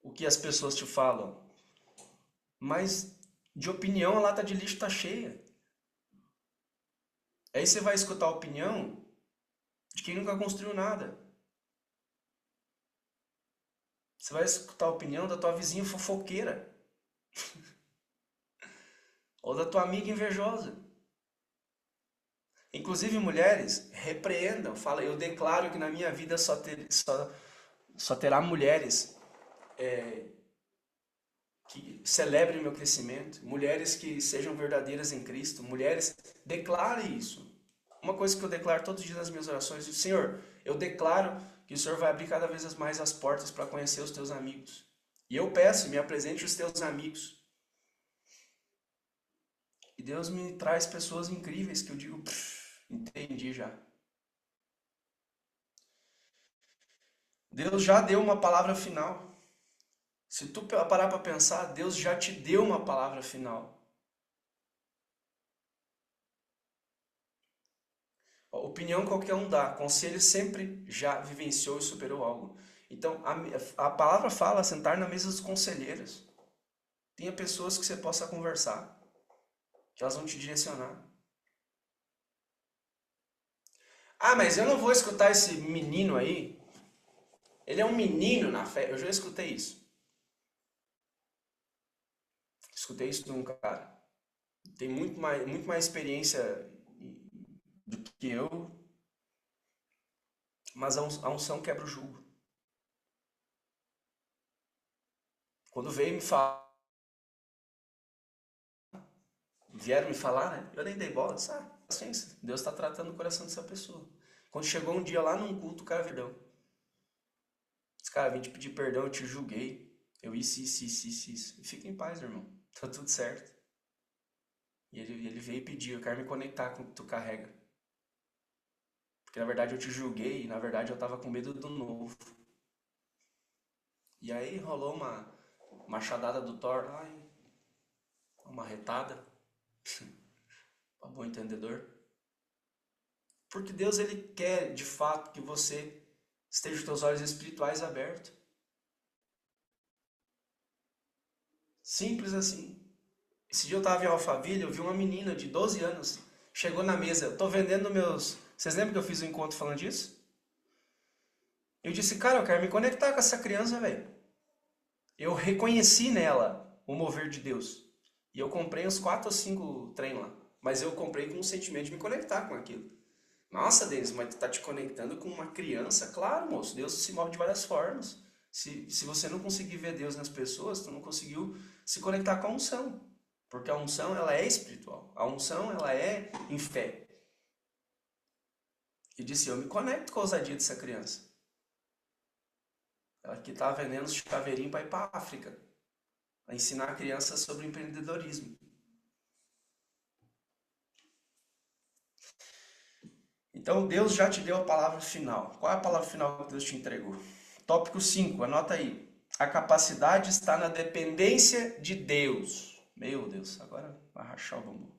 o que as pessoas te falam, mas de opinião a lata de lixo está cheia. Aí você vai escutar a opinião de quem nunca construiu nada. Você vai escutar a opinião da tua vizinha fofoqueira. Ou da tua amiga invejosa. Inclusive, mulheres, repreendam. Fala, eu declaro que na minha vida só terá mulheres que celebrem meu crescimento, mulheres que sejam verdadeiras em Cristo, mulheres, declare isso. Uma coisa que eu declaro todos os dias nas minhas orações, Senhor, eu declaro que o Senhor vai abrir cada vez mais as portas para conhecer os teus amigos. E eu peço, me apresente os teus amigos. E Deus me traz pessoas incríveis que eu digo, entendi já. Deus já deu uma palavra final. Se tu parar para pensar, Deus já te deu uma palavra final. Opinião qualquer um dá, conselho sempre já vivenciou e superou algo. Então, a palavra fala sentar na mesa dos conselheiros. Tenha pessoas que você possa conversar, que elas vão te direcionar. Ah, mas eu não vou escutar esse menino aí. Ele é um menino na fé. Eu já escutei isso. Escutei isso de um cara. tem muito mais experiência do que eu, mas a unção quebra o jugo. Quando vieram me falar, né? Eu nem dei bola, disse, paciência, Deus está tratando o coração dessa pessoa. Quando chegou um dia lá num culto, o cara perdão. Disse, cara, vim te pedir perdão, eu te julguei. Eu isso. E fica em paz, irmão. Tá tudo certo. E ele veio e pediu, eu quero me conectar com o que tu carrega. Porque na verdade eu te julguei e na verdade eu tava com medo do novo. E aí rolou uma machadada do Thor lá, uma retada, para bom entendedor. Porque Deus, ele quer de fato que você esteja com os teus olhos espirituais abertos. Simples assim. Esse dia eu tava em Alphaville, eu vi uma menina de 12 anos, chegou na mesa, eu tô vendendo meus... Vocês lembram que eu fiz um encontro falando disso? Eu disse, cara, eu quero me conectar com essa criança, velho. Eu reconheci nela o mover de Deus. E eu comprei uns 4 ou 5 trem lá. Mas eu comprei com o sentimento de me conectar com aquilo. Nossa, Denis, mas tu tá te conectando com uma criança? Claro, moço, Deus se move de várias formas. Se você não conseguir ver Deus nas pessoas, tu não conseguiu se conectar com a unção. Porque a unção, ela é espiritual. A unção, ela é em fé. E disse, eu me conecto com a ousadia dessa criança. Ela que tá vendendo chaveirinho para ir para a África. A ensinar a criança sobre empreendedorismo. Então Deus já te deu a palavra final. Qual é a palavra final que Deus te entregou? Tópico 5, anota aí. A capacidade está na dependência de Deus. Meu Deus, agora vai rachar o bambu.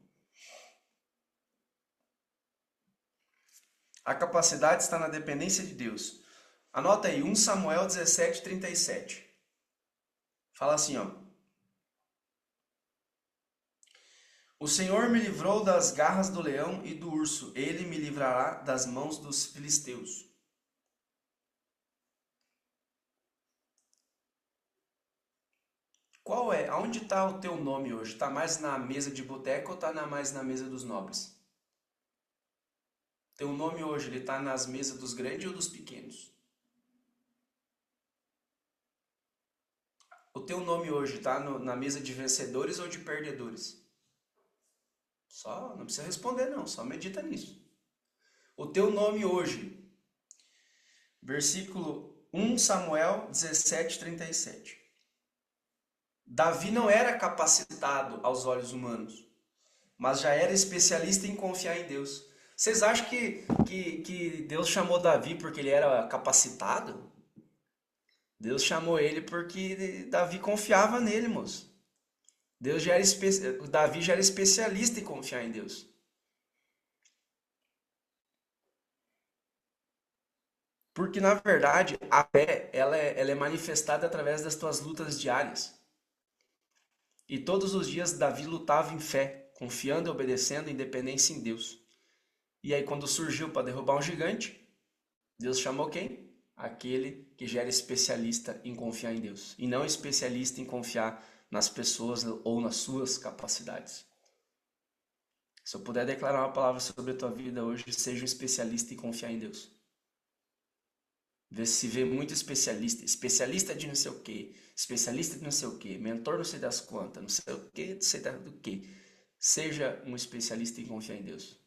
A capacidade está na dependência de Deus. Anota aí, 1 Samuel 17, 37. Fala assim, ó. O Senhor me livrou das garras do leão e do urso. Ele me livrará das mãos dos filisteus. Qual é? Aonde está o teu nome hoje? Está mais na mesa de boteco ou está mais na mesa dos nobres? Teu nome hoje, ele está nas mesas dos grandes ou dos pequenos? O teu nome hoje está na mesa de vencedores ou de perdedores? Só, não precisa responder não, só medita nisso. O teu nome hoje, versículo 1 Samuel 17, 37. Davi não era capacitado aos olhos humanos, mas já era especialista em confiar em Deus. Vocês acham que Deus chamou Davi porque ele era capacitado? Deus chamou ele porque Davi confiava nele, moço. Davi já era especialista em confiar em Deus. Porque, na verdade, a fé ela é manifestada através das tuas lutas diárias. E todos os dias Davi lutava em fé, confiando e obedecendo, independência em Deus. E aí, quando surgiu para derrubar um gigante, Deus chamou quem? Aquele que já era especialista em confiar em Deus. E não especialista em confiar nas pessoas ou nas suas capacidades. Se eu puder declarar uma palavra sobre a tua vida hoje, seja um especialista em confiar em Deus. Se vê muito especialista de não sei o que, especialista de não sei o que, mentor não sei das quantas, não sei o que, não sei do que. Seja um especialista em confiar em Deus.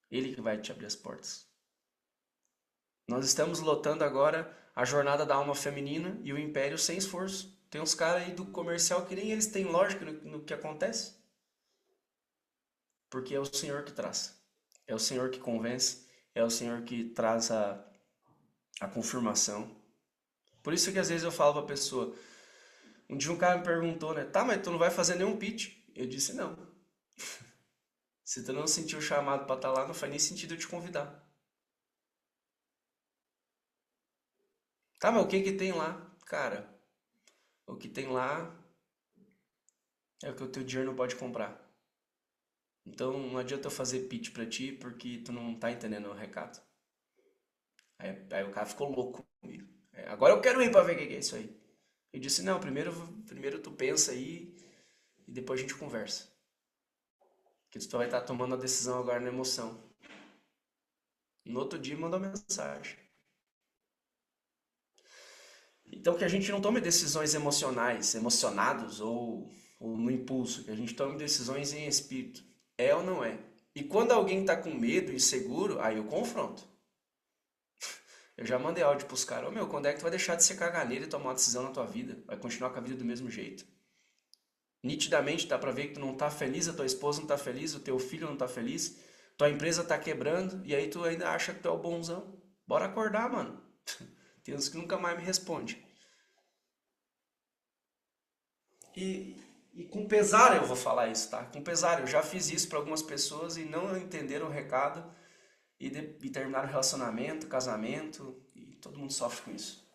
Ele que vai te abrir as portas. Nós estamos lotando agora a jornada da alma feminina e o império sem esforço. Tem uns caras aí do comercial que nem eles têm lógica no que acontece. Porque é o Senhor que traz. É o Senhor que convence. É o Senhor que traz a confirmação. Por isso que às vezes eu falo pra pessoa. Um dia um cara me perguntou, né? Tá, mas tu não vai fazer nenhum pitch? Eu disse não. Se tu não sentiu o chamado pra estar lá, não faz nem sentido eu te convidar. Tá, mas o que que tem lá? Cara, o que tem lá é o que o teu dinheiro não pode comprar. Então não adianta eu fazer pitch pra ti porque tu não tá entendendo o recado. Aí o cara ficou louco comigo. Agora eu quero ir pra ver o que é isso aí. Eu disse, não, primeiro tu pensa aí e depois a gente conversa. Que tu vai estar tomando a decisão agora na emoção. No outro dia mandou mensagem. Então que a gente não tome decisões emocionais, emocionados ou no impulso, que a gente tome decisões em espírito. É ou não é? E quando alguém está com medo, inseguro, aí eu confronto. Eu já mandei áudio pros caras, ô meu, quando é que tu vai deixar de ser caganeiro e tomar uma decisão na tua vida? Vai continuar com a vida do mesmo jeito. Nitidamente dá pra ver que tu não tá feliz, a tua esposa não tá feliz, o teu filho não tá feliz, tua empresa tá quebrando e aí tu ainda acha que tu é o bonzão. Bora acordar, mano. Tem uns que nunca mais me respondem. E com pesar eu vou falar isso, tá? Com pesar, eu já fiz isso pra algumas pessoas e não entenderam o recado e terminaram o relacionamento, casamento e todo mundo sofre com isso.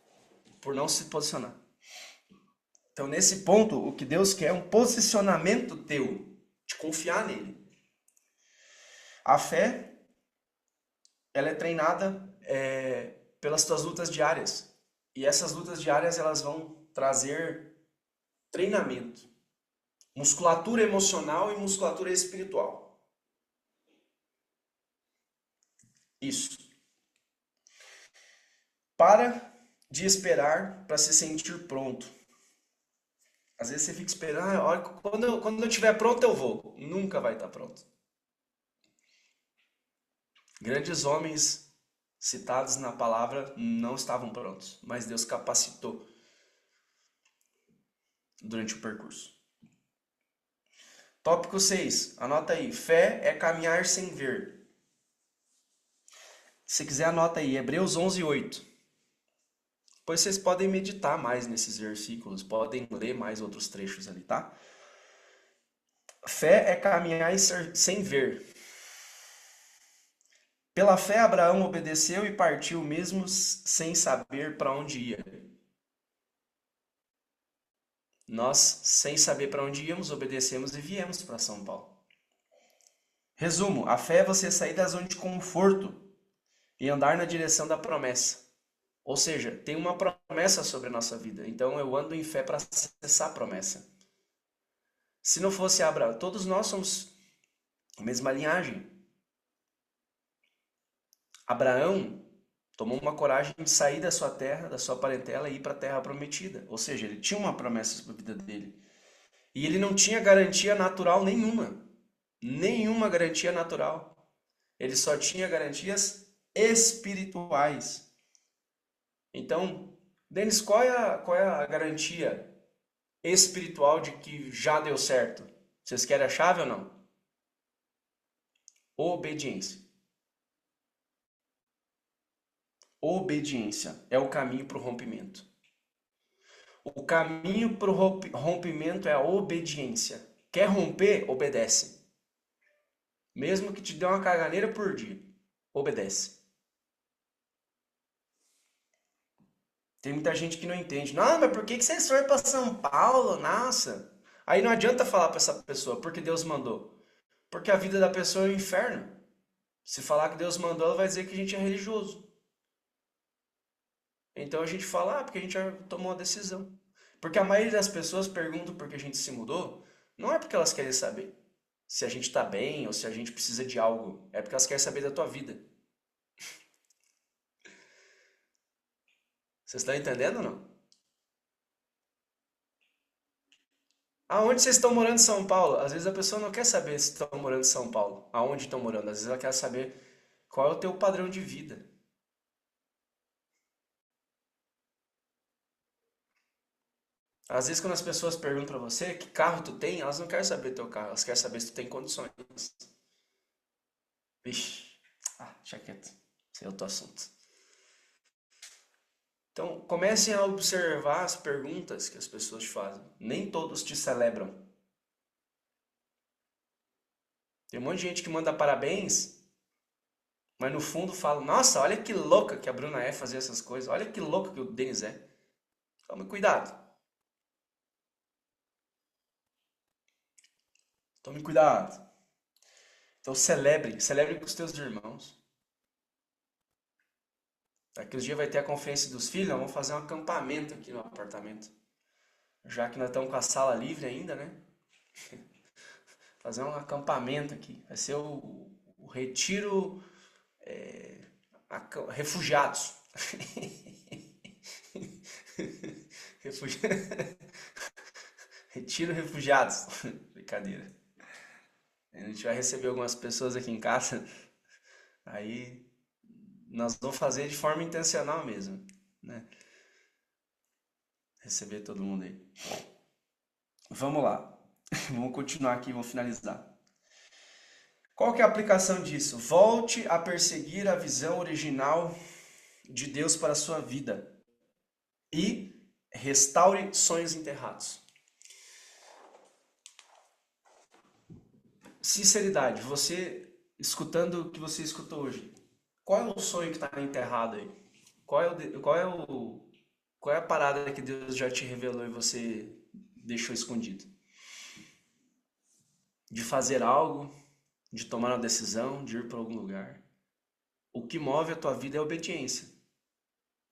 Por não se posicionar. Então, nesse ponto, o que Deus quer é um posicionamento teu, de confiar nele. A fé, ela é treinada pelas tuas lutas diárias. E essas lutas diárias, elas vão trazer treinamento. Musculatura emocional e musculatura espiritual. Isso. Para de esperar para se sentir pronto. Às vezes você fica esperando, quando eu estiver pronto eu vou. Nunca vai estar pronto. Grandes homens citados na palavra não estavam prontos, mas Deus capacitou durante o percurso. Tópico 6, anota aí. Fé é caminhar sem ver. Se quiser, anota aí. Hebreus 11:8. Depois vocês podem meditar mais nesses versículos, podem ler mais outros trechos ali, tá? Fé é caminhar sem ver. Pela fé, Abraão obedeceu e partiu mesmo sem saber para onde ia. Nós, sem saber para onde íamos, obedecemos e viemos para São Paulo. Resumo, a fé é você sair da zona de conforto e andar na direção da promessa. Ou seja, tem uma promessa sobre a nossa vida. Então eu ando em fé para acessar a promessa. Se não fosse Abraão, todos nós somos a mesma linhagem. Abraão tomou uma coragem de sair da sua terra, da sua parentela e ir para a terra prometida. Ou seja, ele tinha uma promessa sobre a vida dele. E ele não tinha garantia natural nenhuma. Nenhuma garantia natural. Ele só tinha garantias espirituais. Então, Denis, qual é a garantia espiritual de que já deu certo? Vocês querem a chave ou não? Obediência. Obediência é o caminho para o rompimento. O caminho para o rompimento é a obediência. Quer romper? Obedece. Mesmo que te dê uma caganeira por dia, obedece. Tem muita gente que não entende. Não, mas por que vocês foram para São Paulo? Nossa. Aí não adianta falar para essa pessoa, porque Deus mandou. Porque a vida da pessoa é um inferno. Se falar que Deus mandou, ela vai dizer que a gente é religioso. Então a gente fala, porque a gente já tomou uma decisão. Porque a maioria das pessoas perguntam por que a gente se mudou, não é porque elas querem saber se a gente está bem ou se a gente precisa de algo. É porque elas querem saber da tua vida. Vocês estão entendendo ou não? Aonde vocês estão morando em São Paulo? Às vezes a pessoa não quer saber se estão morando em São Paulo. Aonde estão morando? Às vezes ela quer saber qual é o teu padrão de vida. Às vezes quando as pessoas perguntam pra você que carro tu tem, elas não querem saber teu carro, elas querem saber se tu tem condições. Vixe, deixa quieto. Esse é outro assunto. Então, comecem a observar as perguntas que as pessoas te fazem. Nem todos te celebram. Tem um monte de gente que manda parabéns, mas no fundo fala, nossa, olha que louca que a Bruna é fazer essas coisas, olha que louca que o Denis é. Tome cuidado. Tome cuidado. Então celebre com os teus irmãos. Daqui uns dias vai ter a conferência dos filhos, nós vamos fazer um acampamento aqui no apartamento. Já que nós estamos com a sala livre ainda, né? fazer um acampamento aqui. Vai ser o retiro refugiados. Refugi... Retiro refugiados. Brincadeira. A gente vai receber algumas pessoas aqui em casa. Aí nós vamos fazer de forma intencional mesmo, né? Receber todo mundo aí. Vamos lá. Vamos continuar aqui, vamos finalizar. Qual que é a aplicação disso? Volte a perseguir a visão original de Deus para a sua vida e restaure sonhos enterrados. Sinceridade, você escutando o que você escutou hoje, qual é o sonho que está enterrado aí? Qual é a parada que Deus já te revelou e você deixou escondido? De fazer algo, de tomar uma decisão, de ir para algum lugar. O que move a tua vida é a obediência,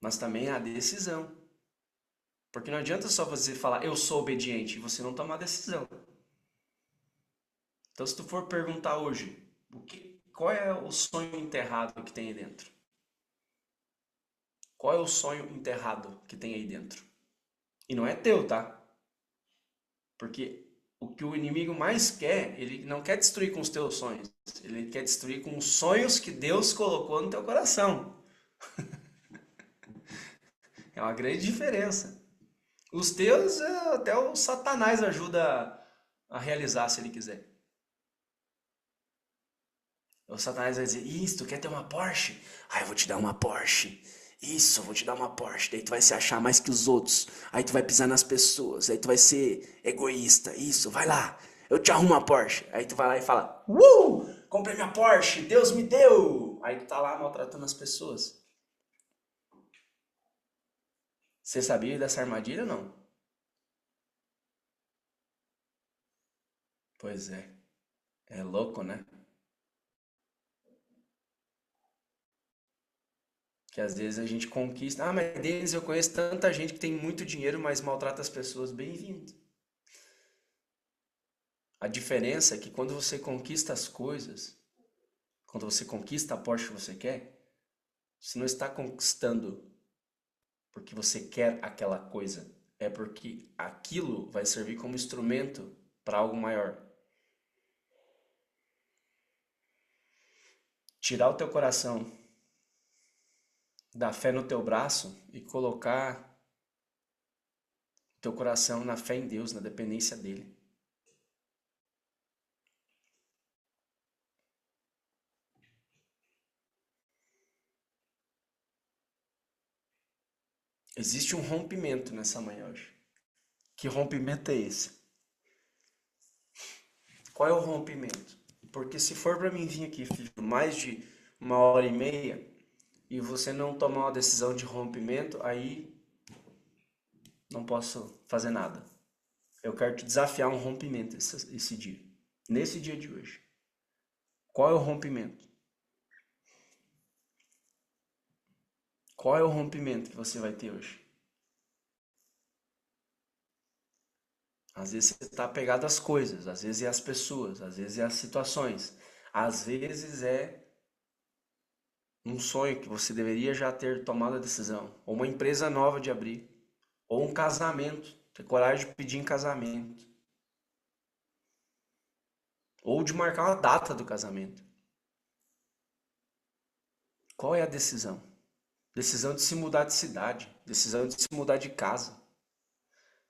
mas também é a decisão. Porque não adianta só você falar, eu sou obediente, e você não tomar decisão. Então, se tu for perguntar hoje, qual é o sonho enterrado que tem aí dentro? Qual é o sonho enterrado que tem aí dentro? E não é teu, tá? Porque o que o inimigo mais quer, ele não quer destruir com os teus sonhos. Ele quer destruir com os sonhos que Deus colocou no teu coração. É uma grande diferença. Os teus, até o Satanás ajuda a realizar se ele quiser. O Satanás vai dizer, isso, tu quer ter uma Porsche? Ah, eu vou te dar uma Porsche. Isso, eu vou te dar uma Porsche. Daí tu vai se achar mais que os outros. Aí tu vai pisar nas pessoas. Aí tu vai ser egoísta. Isso, vai lá. Eu te arrumo uma Porsche. Aí tu vai lá e fala, comprei minha Porsche, Deus me deu. Aí tu tá lá maltratando as pessoas. Você sabia dessa armadilha ou não? Pois é. É louco, né? Que às vezes a gente conquista. Ah, mas Denis, eu conheço tanta gente que tem muito dinheiro, mas maltrata as pessoas. Bem-vindo. A diferença é que quando você conquista as coisas, quando você conquista a Porsche que você quer, você não está conquistando porque você quer aquela coisa. É porque aquilo vai servir como instrumento para algo maior. Tirar o teu coração da fé no teu braço e colocar teu coração na fé em Deus, na dependência dele. Existe um rompimento nessa manhã hoje. Que rompimento é esse? Qual é o rompimento? Porque se for para mim vir aqui, filho, mais de 1h30 e você não tomar uma decisão de rompimento, aí não posso fazer nada. Eu quero te desafiar um rompimento esse dia. Nesse dia de hoje. Qual é o rompimento? Qual é o rompimento que você vai ter hoje? Às vezes você está apegado às coisas, às vezes é às pessoas, às vezes é às situações. Às vezes é um sonho que você deveria já ter tomado a decisão. Ou uma empresa nova de abrir. Ou um casamento. Ter coragem de pedir em casamento. Ou de marcar uma data do casamento. Qual é a decisão? Decisão de se mudar de cidade. Decisão de se mudar de casa.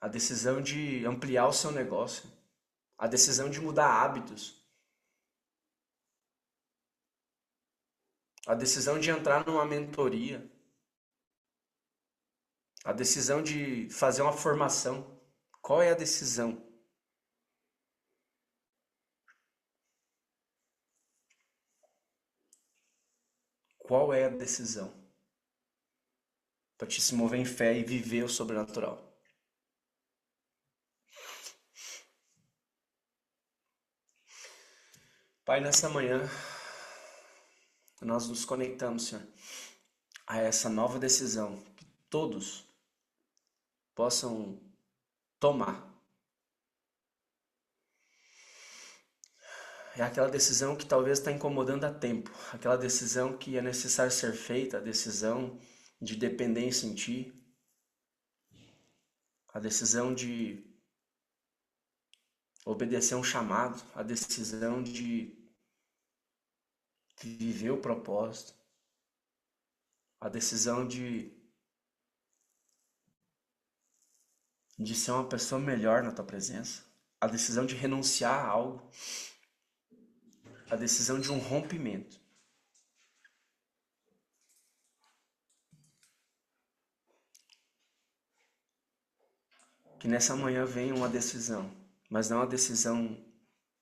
A decisão de ampliar o seu negócio. A decisão de mudar hábitos. A decisão de entrar numa mentoria. A decisão de fazer uma formação. Qual é a decisão? Qual é a decisão? Para te se mover em fé e viver o sobrenatural. Pai, nessa manhã, nós nos conectamos, Senhor, a essa nova decisão que todos possam tomar. É aquela decisão que talvez está incomodando há tempo. Aquela decisão que é necessário ser feita, a decisão de dependência em ti. A decisão de obedecer um chamado. A decisão de viver o propósito. A decisão de ser uma pessoa melhor na tua presença. A decisão de renunciar a algo. A decisão de um rompimento. Que nessa manhã venha uma decisão, mas não uma decisão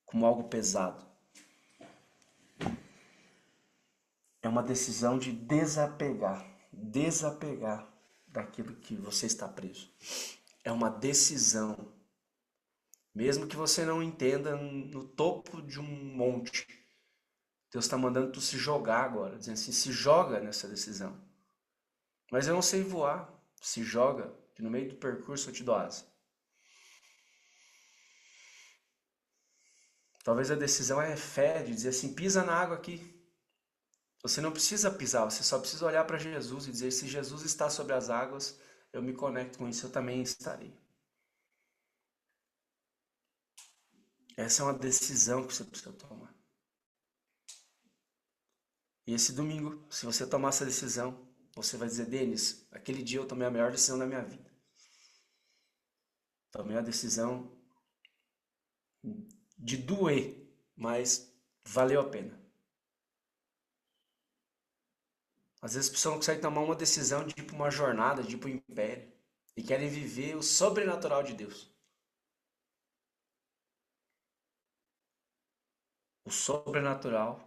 como algo pesado. É uma decisão de desapegar daquilo que você está preso. É uma decisão, mesmo que você não entenda, no topo de um monte. Deus está mandando tu se jogar agora, dizendo assim, se joga nessa decisão. Mas eu não sei voar, se joga, que no meio do percurso eu te dou asa. Talvez a decisão é fé, de dizer assim, pisa na água aqui. Você não precisa pisar, você só precisa olhar para Jesus e dizer, se Jesus está sobre as águas, eu me conecto com isso, eu também estarei. Essa é uma decisão que você precisa tomar. E esse domingo, se você tomar essa decisão, você vai dizer, Denis, aquele dia eu tomei a melhor decisão da minha vida. Tomei a decisão de doer, mas valeu a pena. Às vezes as pessoas não conseguem tomar uma decisão de ir para uma jornada, de ir para o império. E querem viver o sobrenatural de Deus. O sobrenatural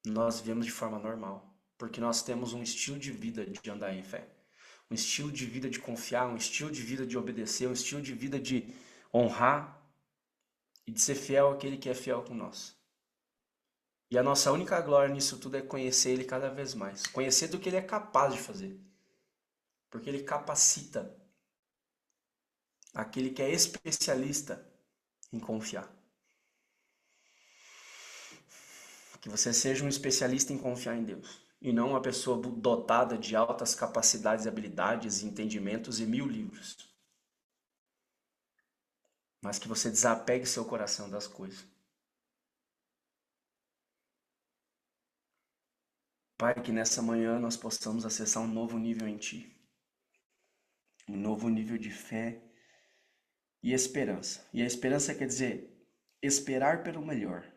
nós vivemos de forma normal. Porque nós temos um estilo de vida de andar em fé. Um estilo de vida de confiar, um estilo de vida de obedecer, um estilo de vida de honrar e de ser fiel àquele que é fiel com nós. E a nossa única glória nisso tudo é conhecer Ele cada vez mais. Conhecer do que Ele é capaz de fazer. Porque Ele capacita aquele que é especialista em confiar. Que você seja um especialista em confiar em Deus. E não uma pessoa dotada de altas capacidades, habilidades, entendimentos e 1000 livros. Mas que você desapegue seu coração das coisas. Pai, que nessa manhã nós possamos acessar um novo nível em Ti. Um novo nível de fé e esperança. E a esperança quer dizer esperar pelo melhor.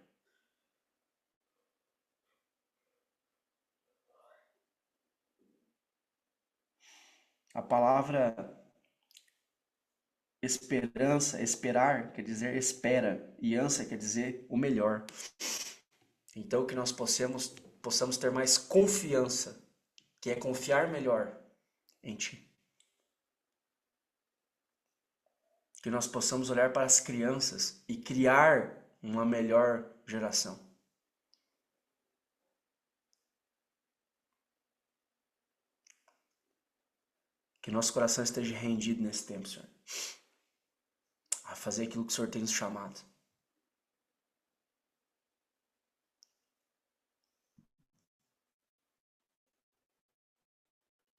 A palavra esperança, esperar, quer dizer espera. E ânsia quer dizer o melhor. Então que nós possamos ter mais confiança, que é confiar melhor em Ti. Que nós possamos olhar para as crianças e criar uma melhor geração. Que nosso coração esteja rendido nesse tempo, Senhor. A fazer aquilo que o Senhor tem nos chamado.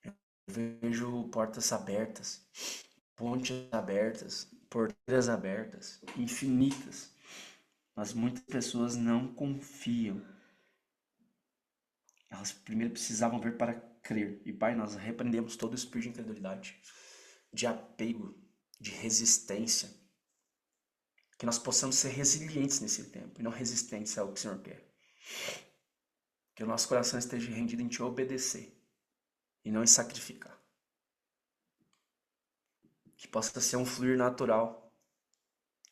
Eu vejo portas abertas, pontes abertas, porteiras abertas, infinitas. Mas muitas pessoas não confiam. Elas primeiro precisavam ver para crer. E Pai, nós repreendemos todo o espírito de incredulidade, de apego, de resistência. Que nós possamos ser resilientes nesse tempo e não resistentes ao que o Senhor quer. Que o nosso coração esteja rendido em Te obedecer e não em sacrificar. Que possa ser um fluir natural.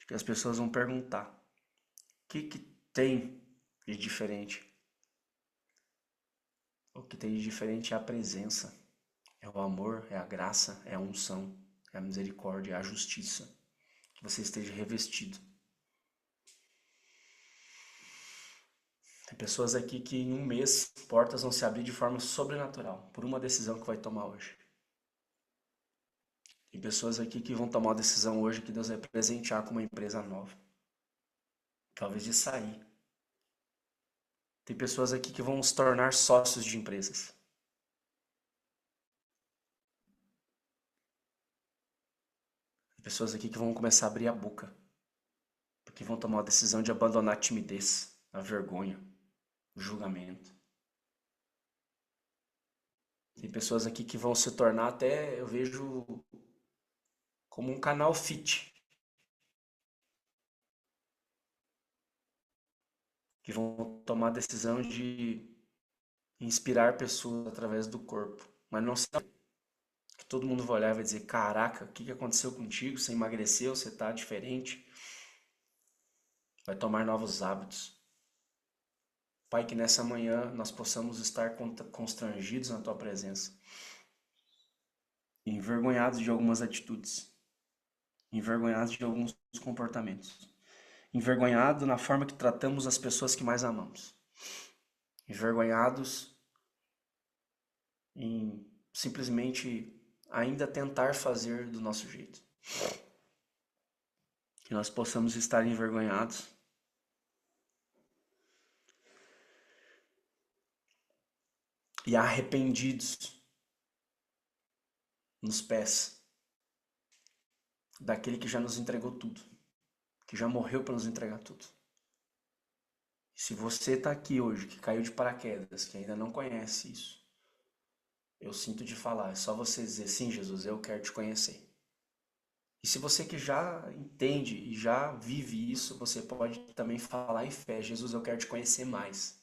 Que as pessoas vão perguntar: o que tem de diferente? O que tem de diferente é a presença, é o amor, é a graça, é a unção, é a misericórdia, é a justiça. Que você esteja revestido. Tem pessoas aqui que em um mês portas vão se abrir de forma sobrenatural, por uma decisão que vai tomar hoje. Tem pessoas aqui que vão tomar uma decisão hoje que Deus vai presentear com uma empresa nova. Talvez de sair. Tem pessoas aqui que vão se tornar sócios de empresas. Tem pessoas aqui que vão começar a abrir a boca. Porque vão tomar a decisão de abandonar a timidez, a vergonha, o julgamento. Tem pessoas aqui que vão se tornar até, eu vejo, como um canal fit. Que vão tomar a decisão de inspirar pessoas através do corpo. Mas não sabe que todo mundo vai olhar e vai dizer, caraca, o que aconteceu contigo? Você emagreceu, você tá diferente. Vai tomar novos hábitos. Pai, que nessa manhã nós possamos estar constrangidos na Tua presença. Envergonhados de algumas atitudes. Envergonhados de alguns comportamentos. Envergonhados na forma que tratamos as pessoas que mais amamos. Envergonhados em simplesmente ainda tentar fazer do nosso jeito. Que nós possamos estar envergonhados e arrependidos nos pés daquele que já nos entregou tudo, que já morreu para nos entregar tudo. E se você está aqui hoje, que caiu de paraquedas, que ainda não conhece isso, eu sinto de falar, é só você dizer, sim, Jesus, eu quero te conhecer. E se você que já entende e já vive isso, você pode também falar em fé, Jesus, eu quero te conhecer mais.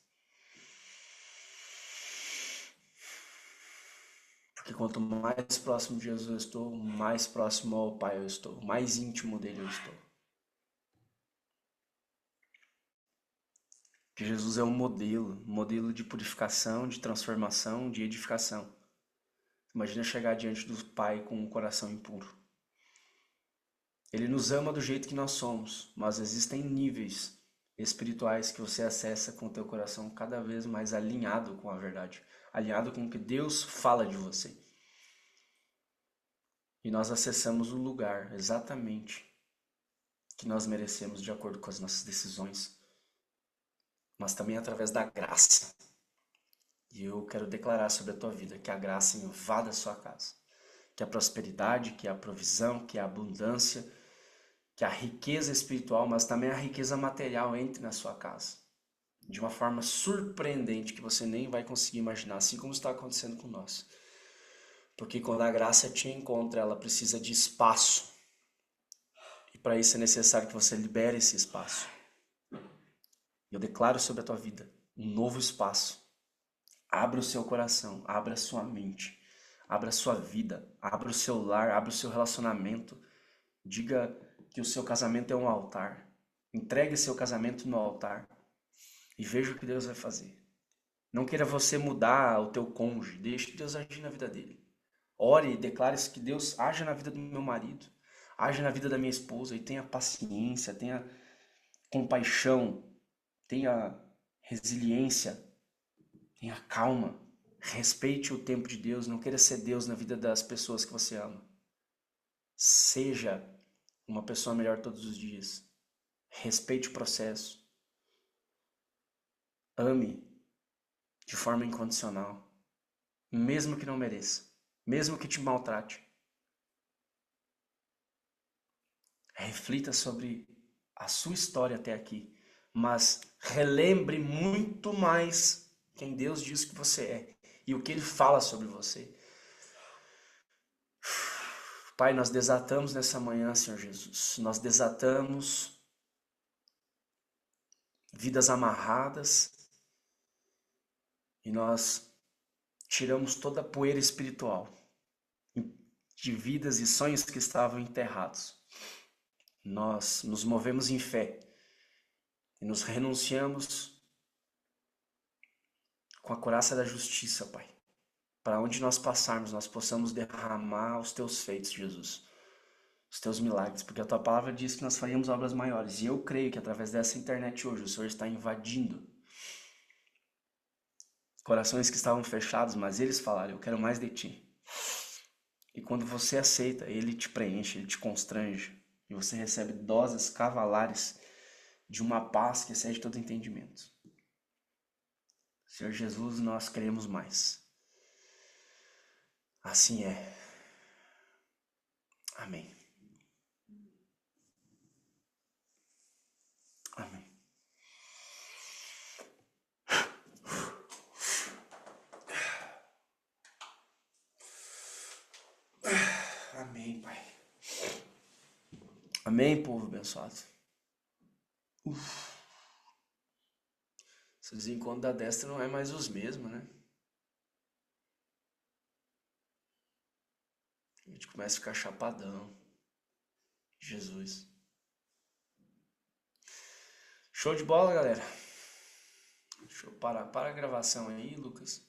Porque quanto mais próximo de Jesus eu estou, mais próximo ao Pai eu estou, mais íntimo dele eu estou. Que Jesus é um modelo de purificação, de transformação, de edificação. Imagina chegar diante do Pai com um coração impuro. Ele nos ama do jeito que nós somos, mas existem níveis espirituais que você acessa com o teu coração cada vez mais alinhado com a verdade, alinhado com o que Deus fala de você. E nós acessamos o lugar exatamente que nós merecemos de acordo com as nossas decisões, mas também através da graça. E eu quero declarar sobre a tua vida que a graça invada a sua casa, que a prosperidade, que a provisão, que a abundância, que a riqueza espiritual, mas também a riqueza material entre na sua casa. De uma forma surpreendente que você nem vai conseguir imaginar, assim como está acontecendo com nós. Porque quando a graça te encontra, ela precisa de espaço. E para isso é necessário que você libere esse espaço. Eu declaro sobre a tua vida um novo espaço. Abra o seu coração, abra a sua mente, abra a sua vida, abra o seu lar, abra o seu relacionamento. Diga que o seu casamento é um altar. Entregue seu casamento no altar e veja o que Deus vai fazer. Não queira você mudar o teu cônjuge, deixe Deus agir na vida dele. Ore e declare que Deus age na vida do meu marido, age na vida da minha esposa e tenha paciência, tenha compaixão, tenha resiliência, tenha calma. Respeite o tempo de Deus, não queira ser Deus na vida das pessoas que você ama. Seja uma pessoa melhor todos os dias. Respeite o processo. Ame de forma incondicional, mesmo que não mereça, mesmo que te maltrate. Reflita sobre a sua história até aqui, mas relembre muito mais quem Deus diz que você é e o que Ele fala sobre você. Pai, nós desatamos nessa manhã, Senhor Jesus, nós desatamos vidas amarradas e nós tiramos toda a poeira espiritual de vidas e sonhos que estavam enterrados. Nós nos movemos em fé e nos renunciamos com a couraça da justiça, Pai. Para onde nós passarmos, nós possamos derramar os teus feitos, Jesus. Os teus milagres, porque a tua palavra diz que nós faríamos obras maiores. E eu creio que através dessa internet hoje o Senhor está invadindo corações que estavam fechados, mas eles falaram, eu quero mais de ti. E quando você aceita, ele te preenche, ele te constrange. E você recebe doses cavalares de uma paz que excede todo entendimento. Senhor Jesus, nós queremos mais. Assim é. Amém. Amém. Amém, Pai. Amém, povo abençoado. Esses encontros da destra não é mais os mesmos, né? A gente começa a ficar chapadão. Jesus. Show de bola, galera. Deixa eu parar a gravação aí, Lucas.